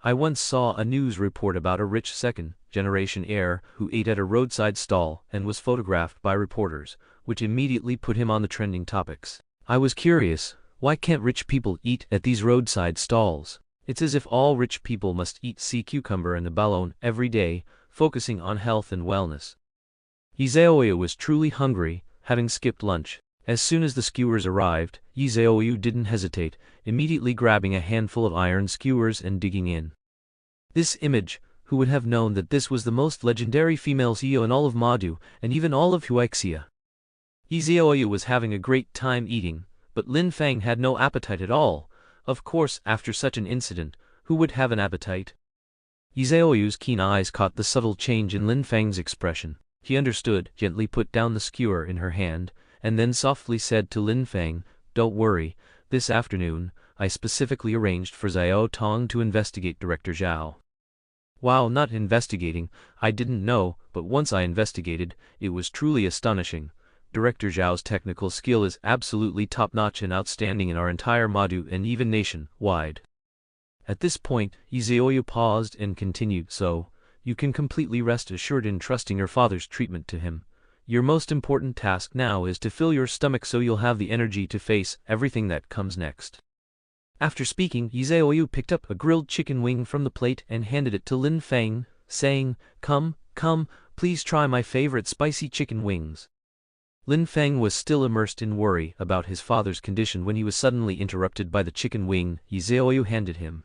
I once saw a news report about a rich second-generation heir who ate at a roadside stall and was photographed by reporters, which immediately put him on the trending topics. I was curious, why can't rich people eat at these roadside stalls? It's as if all rich people must eat sea cucumber and a ballon every day, focusing on health and wellness. Ye Xiaoyu was truly hungry, having skipped lunch. As soon as the skewers arrived, Ye Xiaoyu didn't hesitate, immediately grabbing a handful of iron skewers and digging in. This image, who would have known that this was the most legendary female CEO in all of Madu, and even all of Huaxia? Ye Xiaoyu was having a great time eating, but Lin Feng had no appetite at all. Of course, after such an incident, who would have an appetite? Ye Xiaoyu's keen eyes caught the subtle change in Lin Feng's expression. He understood, gently put down the skewer in her hand, and then softly said to Lin Feng, Don't worry, this afternoon, I specifically arranged for Xiao Tong to investigate Director Zhao. While not investigating, I didn't know, but once I investigated, it was truly astonishing. Director Zhao's technical skill is absolutely top-notch and outstanding in our entire Madu and even nation-wide. At this point, Ye Xiaoyu paused and continued, So, you can completely rest assured in trusting your father's treatment to him. Your most important task now is to fill your stomach so you'll have the energy to face everything that comes next. After speaking, Ye Xiaoyu picked up a grilled chicken wing from the plate and handed it to Lin Feng, saying, Come, please try my favorite spicy chicken wings. Lin Feng was still immersed in worry about his father's condition when he was suddenly interrupted by the chicken wing Ye Xiaoyu handed him.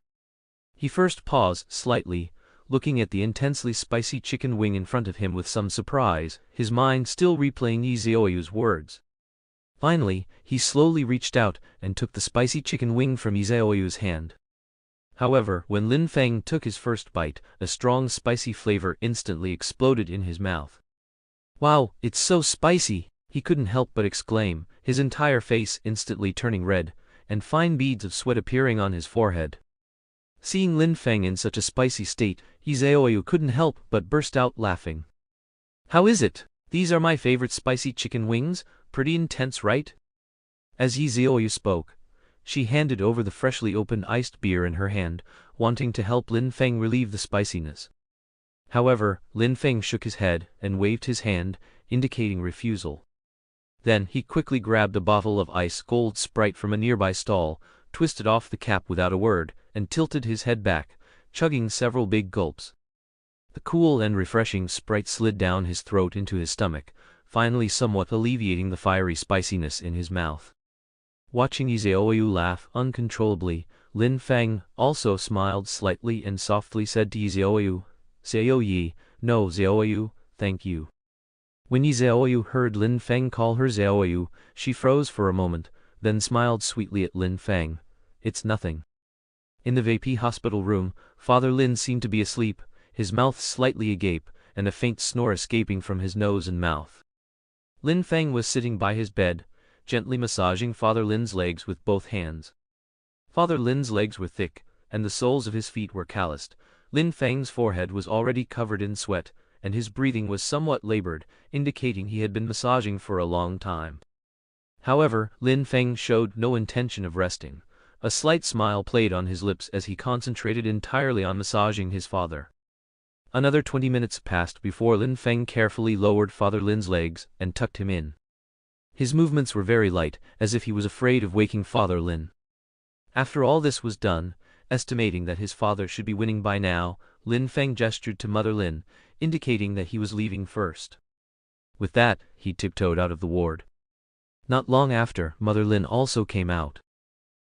He first paused slightly, looking at the intensely spicy chicken wing in front of him with some surprise, his mind still replaying Ye Xiaoyu's words. Finally, he slowly reached out and took the spicy chicken wing from Ye Xiaoyu's hand. However, when Lin Feng took his first bite, a strong spicy flavor instantly exploded in his mouth. Wow, it's so spicy! He couldn't help but exclaim, his entire face instantly turning red, and fine beads of sweat appearing on his forehead. Seeing Lin Feng in such a spicy state, Ye Xiaoyu couldn't help but burst out laughing. How is it? These are my favorite spicy chicken wings, pretty intense, right? As Ye Xiaoyu spoke, she handed over the freshly opened iced beer in her hand, wanting to help Lin Feng relieve the spiciness. However, Lin Feng shook his head and waved his hand, indicating refusal. Then he quickly grabbed a bottle of ice-cold Sprite from a nearby stall, twisted off the cap without a word, and tilted his head back, chugging several big gulps. The cool and refreshing Sprite slid down his throat into his stomach, finally somewhat alleviating the fiery spiciness in his mouth. Watching Ye Xiaoyu laugh uncontrollably, Lin Feng also smiled slightly and softly said to Ye Xiaoyu, "Xiaoyu, no Xiaoyu, thank you." When Ye Xiaoyu heard Lin Feng call her Xiaoyu, she froze for a moment, then smiled sweetly at Lin Feng. "It's nothing." In the VIP hospital room, Father Lin seemed to be asleep, his mouth slightly agape, and a faint snore escaping from his nose and mouth. Lin Feng was sitting by his bed, gently massaging Father Lin's legs with both hands. Father Lin's legs were thick, and the soles of his feet were calloused. Lin Feng's forehead was already covered in sweat, and his breathing was somewhat labored, indicating he had been massaging for a long time. However, Lin Feng showed no intention of resting. A slight smile played on his lips as he concentrated entirely on massaging his father. Another 20 minutes passed before Lin Feng carefully lowered Father Lin's legs and tucked him in. His movements were very light, as if he was afraid of waking Father Lin. After all this was done, estimating that his father should be winning by now, Lin Feng gestured to Mother Lin, indicating that he was leaving first. With that, he tiptoed out of the ward. Not long after, Mother Lin also came out.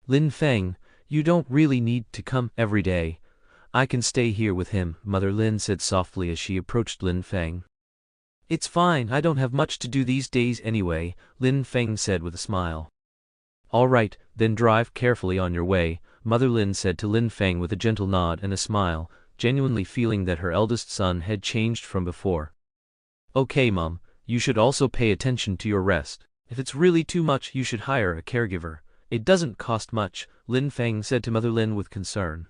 "Lin Feng, you don't really need to come every day. I can stay here with him," Mother Lin said softly as she approached Lin Feng. "It's fine, I don't have much to do these days anyway," Lin Feng said with a smile. "All right, then drive carefully on your way," Mother Lin said to Lin Feng with a gentle nod and a smile, genuinely feeling that her eldest son had changed from before. "Okay, Mom, you should also pay attention to your rest. If it's really too much, you should hire a caregiver. It doesn't cost much," Lin Feng said to Mother Lin with concern.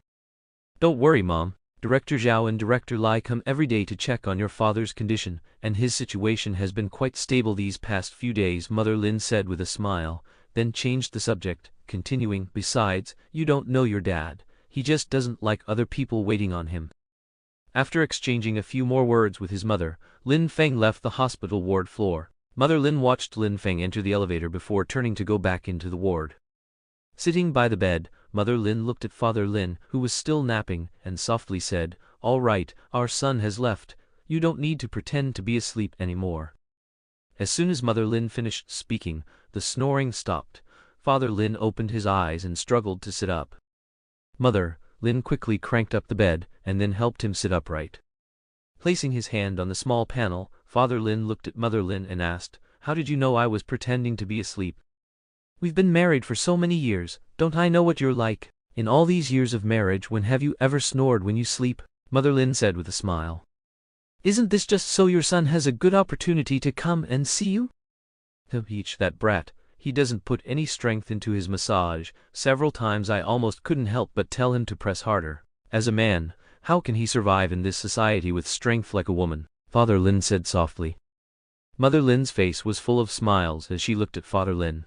"Don't worry, Mom. Director Zhao and Director Lai come every day to check on your father's condition, and his situation has been quite stable these past few days," Mother Lin said with a smile, then changed the subject, continuing, "Besides, you don't know your dad. He just doesn't like other people waiting on him." After exchanging a few more words with his mother, Lin Feng left the hospital ward floor. Mother Lin watched Lin Feng enter the elevator before turning to go back into the ward. Sitting by the bed, Mother Lin looked at Father Lin, who was still napping, and softly said, "All right, our son has left. You don't need to pretend to be asleep anymore." As soon as Mother Lin finished speaking, the snoring stopped. Father Lin opened his eyes and struggled to sit up. "Mother," Lin quickly cranked up the bed, and then helped him sit upright. Placing his hand on the small panel, Father Lin looked at Mother Lin and asked, "How did you know I was pretending to be asleep?" "We've been married for so many years, don't I know what you're like? In all these years of marriage, when have you ever snored when you sleep?" Mother Lin said with a smile. "Isn't this just so your son has a good opportunity to come and see you?" "Each that brat. He doesn't put any strength into his massage. Several times I almost couldn't help but tell him to press harder. As a man, how can he survive in this society with strength like a woman?" Father Lin said softly. Mother Lin's face was full of smiles as she looked at Father Lin.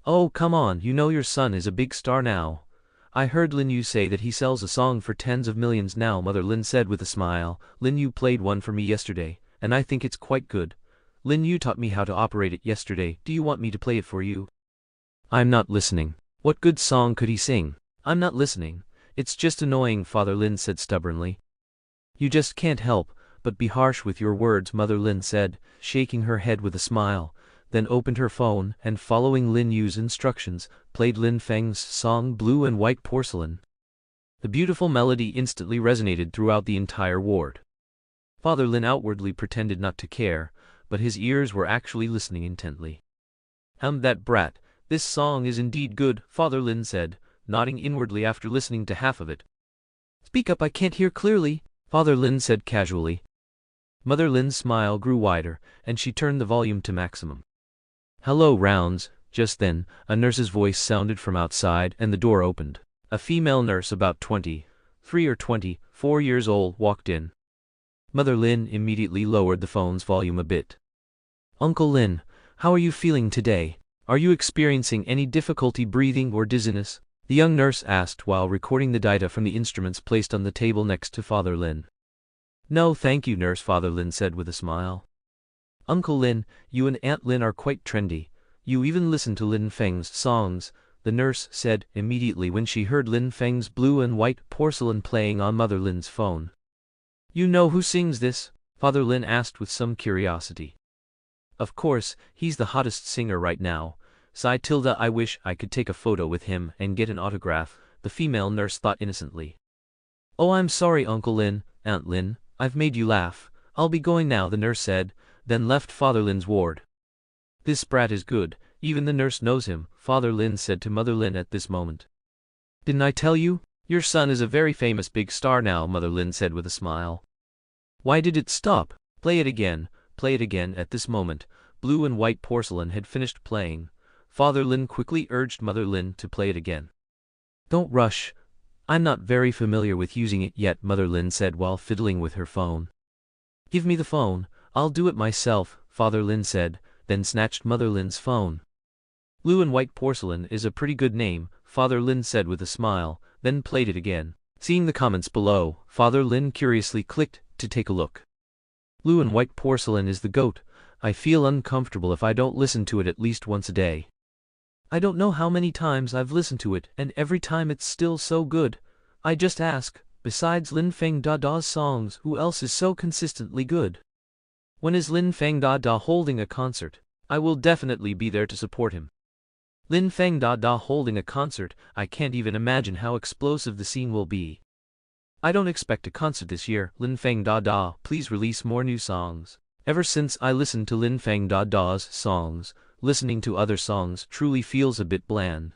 "Oh, come on, you know your son is a big star now. I heard Lin Yu say that he sells a song for tens of millions now," Mother Lin said with a smile. "Lin Yu played one for me yesterday, and I think it's quite good. Lin Yu taught me how to operate it yesterday. Do you want me to play it for you?" "I'm not listening. What good song could he sing?" "I'm not listening. It's just annoying," Father Lin said stubbornly. "You just can't help but be harsh with your words," Mother Lin said, shaking her head with a smile, then opened her phone and, following Lin Yu's instructions, played Lin Feng's song Blue and White Porcelain. The beautiful melody instantly resonated throughout the entire ward. Father Lin outwardly pretended not to care, but his ears were actually listening intently. That brat, this song is indeed good," Father Lin said, nodding inwardly after listening to half of it. "Speak up, I can't hear clearly," Father Lin said casually. Mother Lin's smile grew wider, and she turned the volume to maximum. "Hello, Rounds." Just then, a nurse's voice sounded from outside and the door opened. A female nurse about 23 or 24 years old walked in. Mother Lin immediately lowered the phone's volume a bit. "Uncle Lin, how are you feeling today? Are you experiencing any difficulty breathing or dizziness?" the young nurse asked while recording the data from the instruments placed on the table next to Father Lin. No thank you, nurse, Father Lin said with a smile. Uncle Lin, you and Aunt Lin are quite trendy. You even listen to Lin Feng's songs, the nurse said immediately when she heard Lin Feng's blue and white porcelain playing on Mother Lin's phone. You know who sings this? Father Lin asked with some curiosity. Of course, he's the hottest singer right now. Sigh tilde, I wish I could take a photo with him and get an autograph, the female nurse thought innocently. Oh, I'm sorry, Uncle Lin, Aunt Lin, I've made you laugh. I'll be going now, the nurse said, then left Father Lin's ward. This brat is good, even the nurse knows him, Father Lin said to Mother Lin at this moment. Didn't I tell you? Your son is a very famous big star now, Mother Lin said with a smile. Why did it stop? Play it again, play it again. At this moment, blue and white porcelain had finished playing. Father Lin quickly urged Mother Lin to play it again. Don't rush. I'm not very familiar with using it yet, Mother Lin said while fiddling with her phone. Give me the phone, I'll do it myself, Father Lin said, then snatched Mother Lin's phone. Blue and white porcelain is a pretty good name, Father Lin said with a smile, then played it again. Seeing the comments below, Father Lin curiously clicked to take a look. Blue and white porcelain is the goat. I feel uncomfortable if I don't listen to it at least once a day. I don't know how many times I've listened to it, and every time it's still so good. I just ask, besides Lin Feng Dada's songs, who else is so consistently good? When is Lin Feng Dada holding a concert? I will definitely be there to support him. Lin Feng Dada holding a concert, I can't even imagine how explosive the scene will be. I don't expect a concert this year, Lin Feng Dada, please release more new songs. Ever since I listened to Lin Feng Dada's songs, listening to other songs truly feels a bit bland.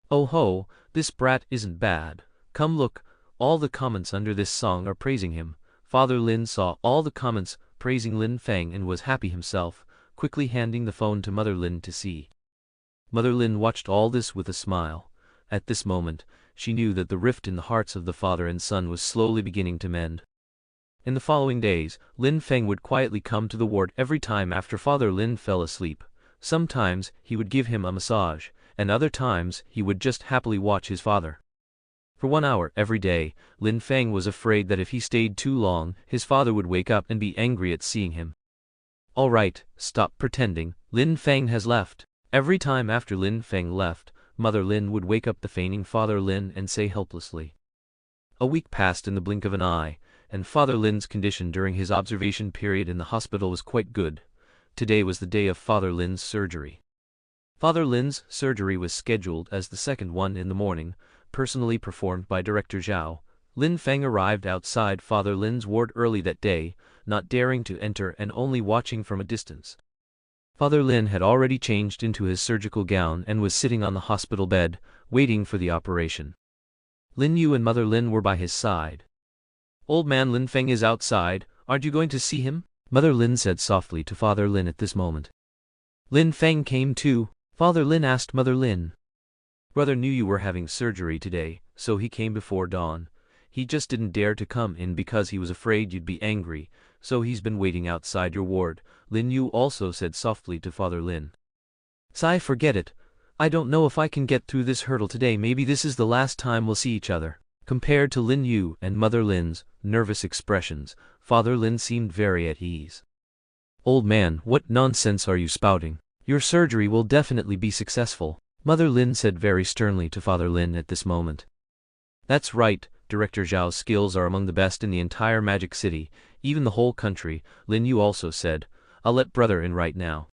Oh ho, this brat isn't bad. Come look, all the comments under this song are praising him. Father Lin saw all the comments praising Lin Feng and was happy himself, quickly handing the phone to Mother Lin to see. Mother Lin watched all this with a smile. At this moment, she knew that the rift in the hearts of the father and son was slowly beginning to mend. In the following days, Lin Feng would quietly come to the ward every time after Father Lin fell asleep. Sometimes he would give him a massage, and other times he would just happily watch his father. For 1 hour every day, Lin Feng was afraid that if he stayed too long, his father would wake up and be angry at seeing him. All right, stop pretending, Lin Feng has left. Every time after Lin Feng left, Mother Lin would wake up the feigning Father Lin and say helplessly. A week passed in the blink of an eye, and Father Lin's condition during his observation period in the hospital was quite good. Today was the day of Father Lin's surgery. Father Lin's surgery was scheduled as the second one in the morning, personally performed by Director Zhao. Lin Feng arrived outside Father Lin's ward early that day, not daring to enter and only watching from a distance. Father Lin had already changed into his surgical gown and was sitting on the hospital bed, waiting for the operation. Lin Yu and Mother Lin were by his side. Old man, Lin Feng is outside, aren't you going to see him? Mother Lin said softly to Father Lin at this moment. Lin Feng came too, Father Lin asked Mother Lin. Brother knew you were having surgery today, so he came before dawn. He just didn't dare to come in because he was afraid you'd be angry, so he's been waiting outside your ward, Lin Yu also said softly to Father Lin. Sai, forget it. I don't know if I can get through this hurdle today. Maybe this is the last time we'll see each other. Compared to Lin Yu and Mother Lin's nervous expressions, Father Lin seemed very at ease. Old man, what nonsense are you spouting? Your surgery will definitely be successful, Mother Lin said very sternly to Father Lin at this moment. That's right, Director Zhao's skills are among the best in the entire Magic City, even the whole country, Lin Yu also said. I'll let brother in right now.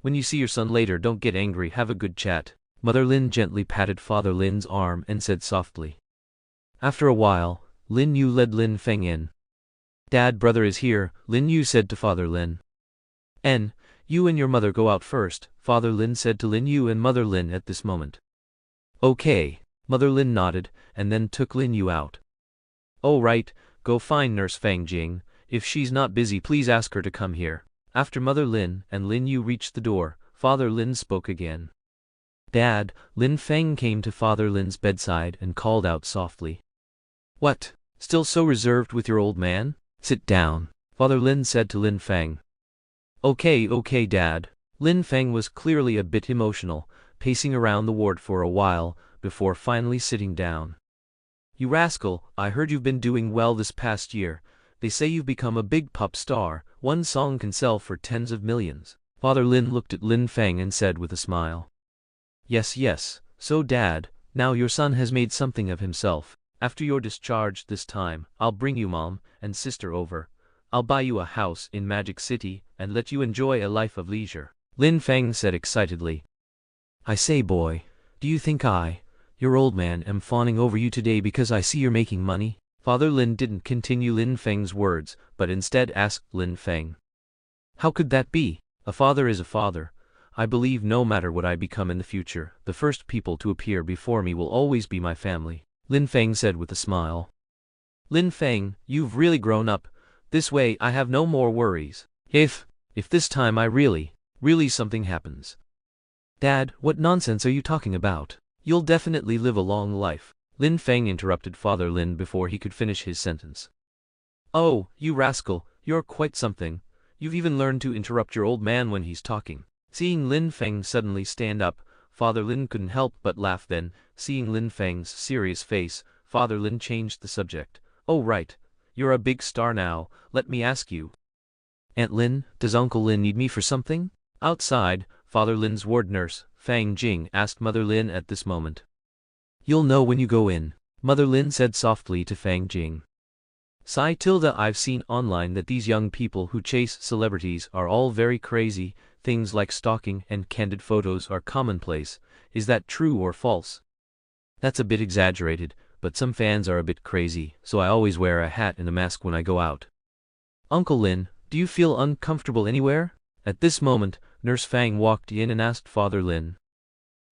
When you see your son later, don't get angry, have a good chat. Mother Lin gently patted Father Lin's arm and said softly. After a while, Lin Yu led Lin Feng in. Dad, brother is here, Lin Yu said to Father Lin. You and your mother go out first, Father Lin said to Lin Yu and Mother Lin at this moment. Okay, Mother Lin nodded, and then took Lin Yu out. Oh right, go find Nurse Fang Jing, if she's not busy please ask her to come here. After Mother Lin and Lin Yu reached the door, Father Lin spoke again. Dad, Lin Feng came to Father Lin's bedside and called out softly. What, still so reserved with your old man? Sit down, Father Lin said to Lin Feng. Okay, Dad. Lin Feng was clearly a bit emotional, pacing around the ward for a while, before finally sitting down. You rascal, I heard you've been doing well this past year. They say you've become a big pop star. One song can sell for tens of millions. Father Lin looked at Lin Feng and said with a smile. Yes, yes. So Dad, now your son has made something of himself. After you're discharged this time, I'll bring you mom and sister over. I'll buy you a house in Magic City and let you enjoy a life of leisure. Lin Feng said excitedly. I say boy, do you think your old man, am fawning over you today because I see you're making money? Father Lin didn't continue Lin Feng's words, but instead asked Lin Feng. How could that be? A father is a father. I believe no matter what I become in the future, the first people to appear before me will always be my family, Lin Feng said with a smile. Lin Feng, you've really grown up. This way I have no more worries. If this time I really something happens. Dad, what nonsense are you talking about? You'll definitely live a long life. Lin Feng interrupted Father Lin before he could finish his sentence. Oh, you rascal, you're quite something. You've even learned to interrupt your old man when he's talking. Seeing Lin Feng suddenly stand up, Father Lin couldn't help but laugh. Then, seeing Lin Feng's serious face, Father Lin changed the subject. Oh right, you're a big star now, let me ask you. Aunt Lin, does Uncle Lin need me for something? Outside, Father Lin's ward nurse, Fang Jing, asked Mother Lin at this moment. You'll know when you go in, Mother Lin said softly to Fang Jing. I've seen online that these young people who chase celebrities are all very crazy. Things like stalking and candid photos are commonplace. Is that true or false? That's a bit exaggerated, but some fans are a bit crazy, so I always wear a hat and a mask when I go out. Uncle Lin, do you feel uncomfortable anywhere? At this moment, Nurse Fang walked in and asked Father Lin.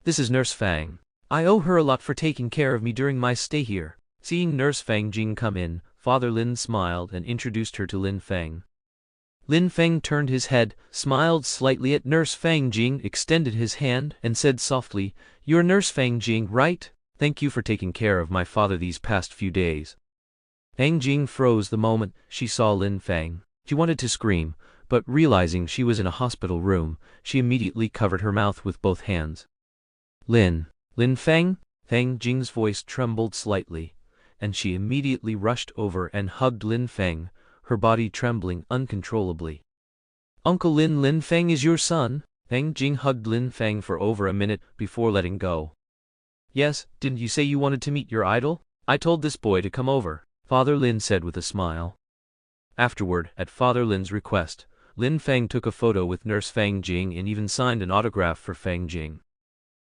This is Nurse Fang. I owe her a lot for taking care of me during my stay here. Seeing Nurse Fang Jing come in, Father Lin smiled and introduced her to Lin Feng. Lin Feng turned his head, smiled slightly at Nurse Fang Jing, extended his hand, and said softly, You're Nurse Fang Jing, right? Thank you for taking care of my father these past few days. Fang Jing froze the moment she saw Lin Feng. She wanted to scream, but realizing she was in a hospital room, she immediately covered her mouth with both hands. Lin Feng? Fang Jing's voice trembled slightly, and she immediately rushed over and hugged Lin Feng, her body trembling uncontrollably. Uncle Lin Feng is your son? Fang Jing hugged Lin Feng for over a minute before letting go. Yes, didn't you say you wanted to meet your idol? I told this boy to come over, Father Lin said with a smile. Afterward, at Father Lin's request, Lin Feng took a photo with Nurse Fang Jing and even signed an autograph for Fang Jing.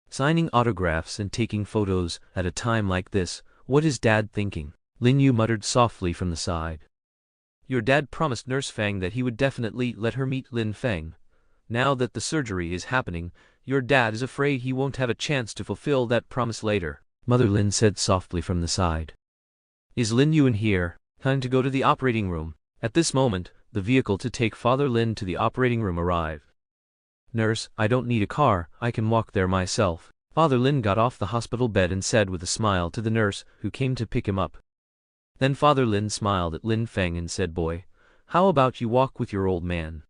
Signing autographs and taking photos at a time like this, what is Dad thinking? Lin Yu muttered softly from the side. Your dad promised Nurse Fang that he would definitely let her meet Lin Feng. Now that the surgery is happening, your dad is afraid he won't have a chance to fulfill that promise later, Mother Lin said softly from the side. Is Lin Yu in here? Time to go to the operating room. At this moment, the vehicle to take Father Lin to the operating room arrived. Nurse, I don't need a car, I can walk there myself. Father Lin got off the hospital bed and said with a smile to the nurse who came to pick him up. Then Father Lin smiled at Lin Feng and said, Boy, how about you walk with your old man?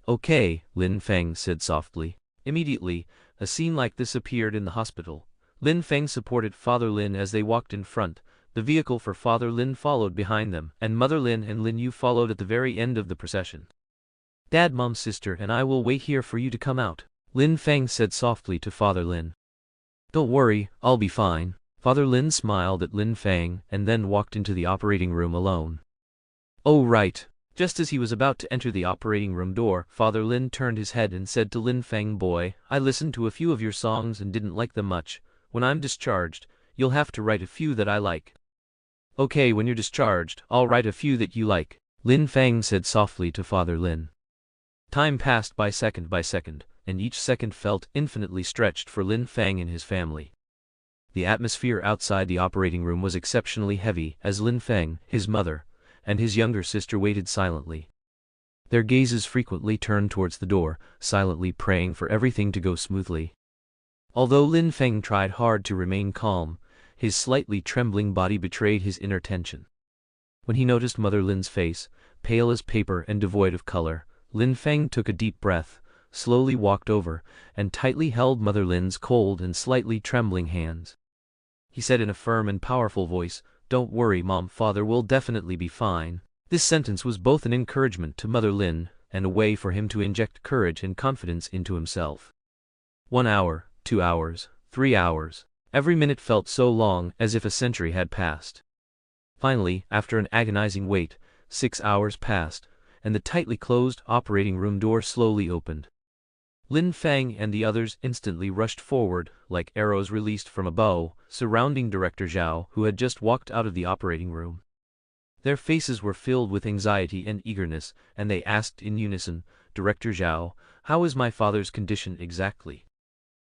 Okay, Lin Feng said softly. Immediately, a scene like this appeared in the hospital. Lin Feng supported Father Lin as they walked in front. The vehicle for Father Lin followed behind them, and Mother Lin and Lin Yu followed at the very end of the procession. Dad, Mom, sister, and I will wait here for you to come out, Lin Feng said softly to Father Lin. Don't worry, I'll be fine. Father Lin smiled at Lin Feng and then walked into the operating room alone. Oh right. Just as he was about to enter the operating room door, Father Lin turned his head and said to Lin Feng, Boy, I listened to a few of your songs and didn't like them much. When I'm discharged, you'll have to write a few that I like. Okay, when you're discharged, I'll write a few that you like, Lin Feng said softly to Father Lin. Time passed by second, and each second felt infinitely stretched for Lin Feng and his family. The atmosphere outside the operating room was exceptionally heavy as Lin Feng, his mother, and his younger sister waited silently. Their gazes frequently turned towards the door, silently praying for everything to go smoothly. Although Lin Feng tried hard to remain calm, his slightly trembling body betrayed his inner tension. When he noticed Mother Lin's face, pale as paper and devoid of color, Lin Feng took a deep breath, slowly walked over, and tightly held Mother Lin's cold and slightly trembling hands. He said in a firm and powerful voice, Don't worry, Mom, Father will definitely be fine. This sentence was both an encouragement to Mother Lin and a way for him to inject courage and confidence into himself. 1 hour, 2 hours, 3 hours. Every minute felt so long as if a century had passed. Finally, after an agonizing wait, 6 hours passed, and the tightly closed operating room door slowly opened. Lin Feng and the others instantly rushed forward, like arrows released from a bow, surrounding Director Zhao, who had just walked out of the operating room. Their faces were filled with anxiety and eagerness, and they asked in unison, "Director Zhao, how is my father's condition exactly?"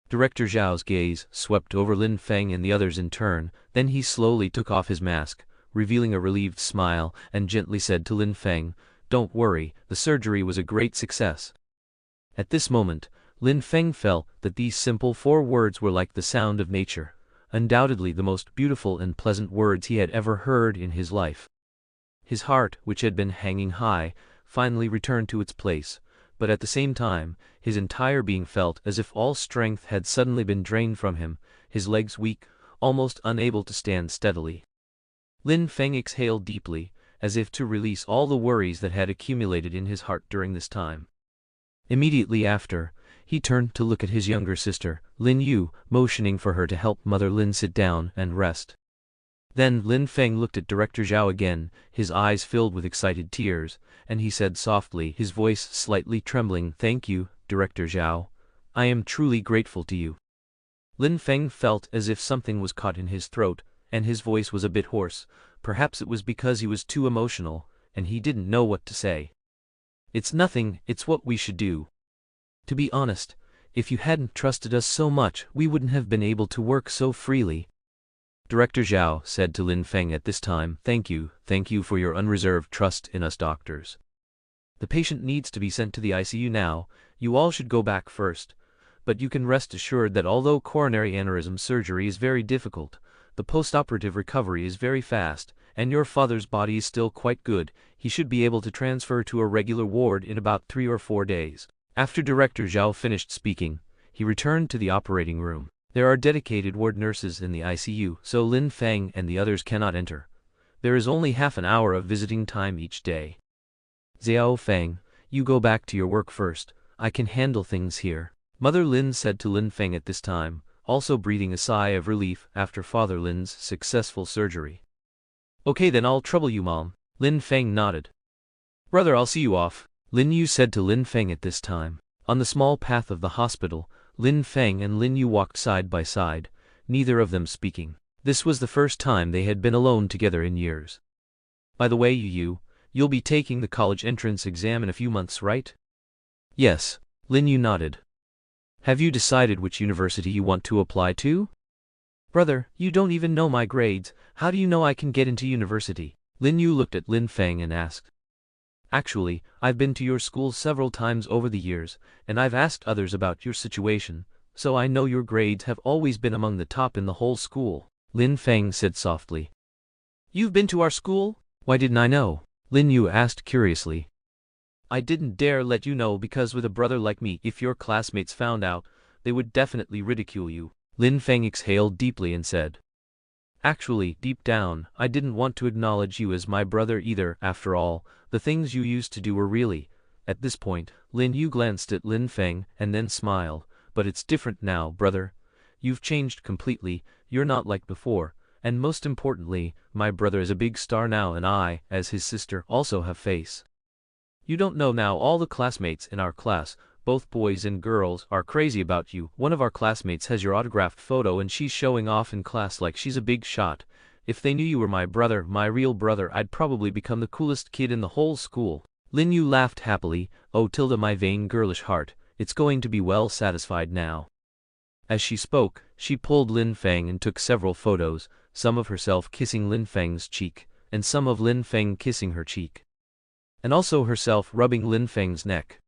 Director Zhao's gaze swept over Lin Feng and the others in turn, then he slowly took off his mask, revealing a relieved smile, and gently said to Lin Feng, "Don't worry, the surgery was a great success." At this moment, Lin Feng felt that these simple 4 words were like the sound of nature, undoubtedly the most beautiful and pleasant words he had ever heard in his life. His heart, which had been hanging high, finally returned to its place, but at the same time, his entire being felt as if all strength had suddenly been drained from him, his legs weak, almost unable to stand steadily. Lin Feng exhaled deeply, as if to release all the worries that had accumulated in his heart during this time. Immediately after, he turned to look at his younger sister, Lin Yu, motioning for her to help Mother Lin sit down and rest. Then Lin Feng looked at Director Zhao again, his eyes filled with excited tears, and he said softly, his voice slightly trembling, "Thank you, Director Zhao. I am truly grateful to you." Lin Feng felt as if something was caught in his throat, and his voice was a bit hoarse. Perhaps it was because he was too emotional, and he didn't know what to say. "It's nothing, it's what we should do. To be honest, if you hadn't trusted us so much, we wouldn't have been able to work so freely." Director Zhao said to Lin Feng at this time, thank you for your unreserved trust in us doctors. The patient needs to be sent to the ICU now, you all should go back first. But you can rest assured that although coronary aneurysm surgery is very difficult, the post-operative recovery is very fast, and your father's body is still quite good, he should be able to transfer to a regular ward in about 3 or 4 days. After Director Zhao finished speaking, he returned to the operating room. There are dedicated ward nurses in the ICU, so Lin Feng and the others cannot enter. There is only half an hour of visiting time each day. "Xiao Feng, you go back to your work first, I can handle things here," Mother Lin said to Lin Feng at this time, also breathing a sigh of relief after Father Lin's successful surgery. "Okay then, I'll trouble you, Mom." Lin Feng nodded. "Brother, I'll see you off," Lin Yu said to Lin Feng at this time. On the small path of the hospital, Lin Feng and Lin Yu walked side by side, neither of them speaking. This was the first time they had been alone together in years. "By the way, you'll be taking the college entrance exam in a few months, right?" "Yes," Lin Yu nodded. "Have you decided which university you want to apply to?" "Brother, you don't even know my grades, how do you know I can get into university?" Lin Yu looked at Lin Feng and asked. "Actually, I've been to your school several times over the years, and I've asked others about your situation, so I know your grades have always been among the top in the whole school," Lin Feng said softly. "You've been to our school? Why didn't I know?" Lin Yu asked curiously. "I didn't dare let you know because with a brother like me, if your classmates found out, they would definitely ridicule you." Lin Feng exhaled deeply and said, "Actually, deep down, I didn't want to acknowledge you as my brother either. After all, the things you used to do were really..." At this point, Lin Yu glanced at Lin Feng and then smiled. "But it's different now, brother. You've changed completely, you're not like before, and most importantly, my brother is a big star now and I, as his sister, also have face. You don't know now, all the classmates in our class, both boys and girls, are crazy about you. One of our classmates has your autographed photo and she's showing off in class like she's a big shot. If they knew you were my brother, my real brother, I'd probably become the coolest kid in the whole school." Lin Yu laughed happily. "Oh Tilda, my vain girlish heart, it's going to be well satisfied now." As she spoke, she pulled Lin Feng and took several photos, some of herself kissing Lin Feng's cheek, and some of Lin Feng kissing her cheek. And also herself rubbing Lin Feng's neck.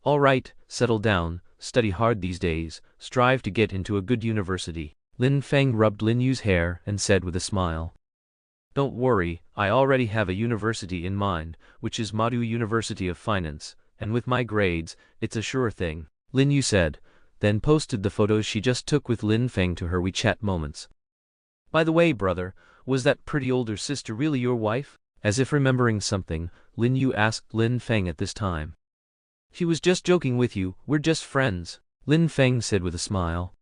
"All right, settle down, study hard these days, strive to get into a good university." Lin Feng rubbed Lin Yu's hair and said with a smile. "Don't worry, I already have a university in mind, which is Madu University of Finance, and with my grades, it's a sure thing," Lin Yu said, then posted the photos she just took with Lin Feng to her WeChat moments. "By the way, brother, was that pretty older sister really your wife?" As if remembering something, Lin Yu asked Lin Feng at this time. He was just joking with you, we're just friends, Lin Feng said with a smile.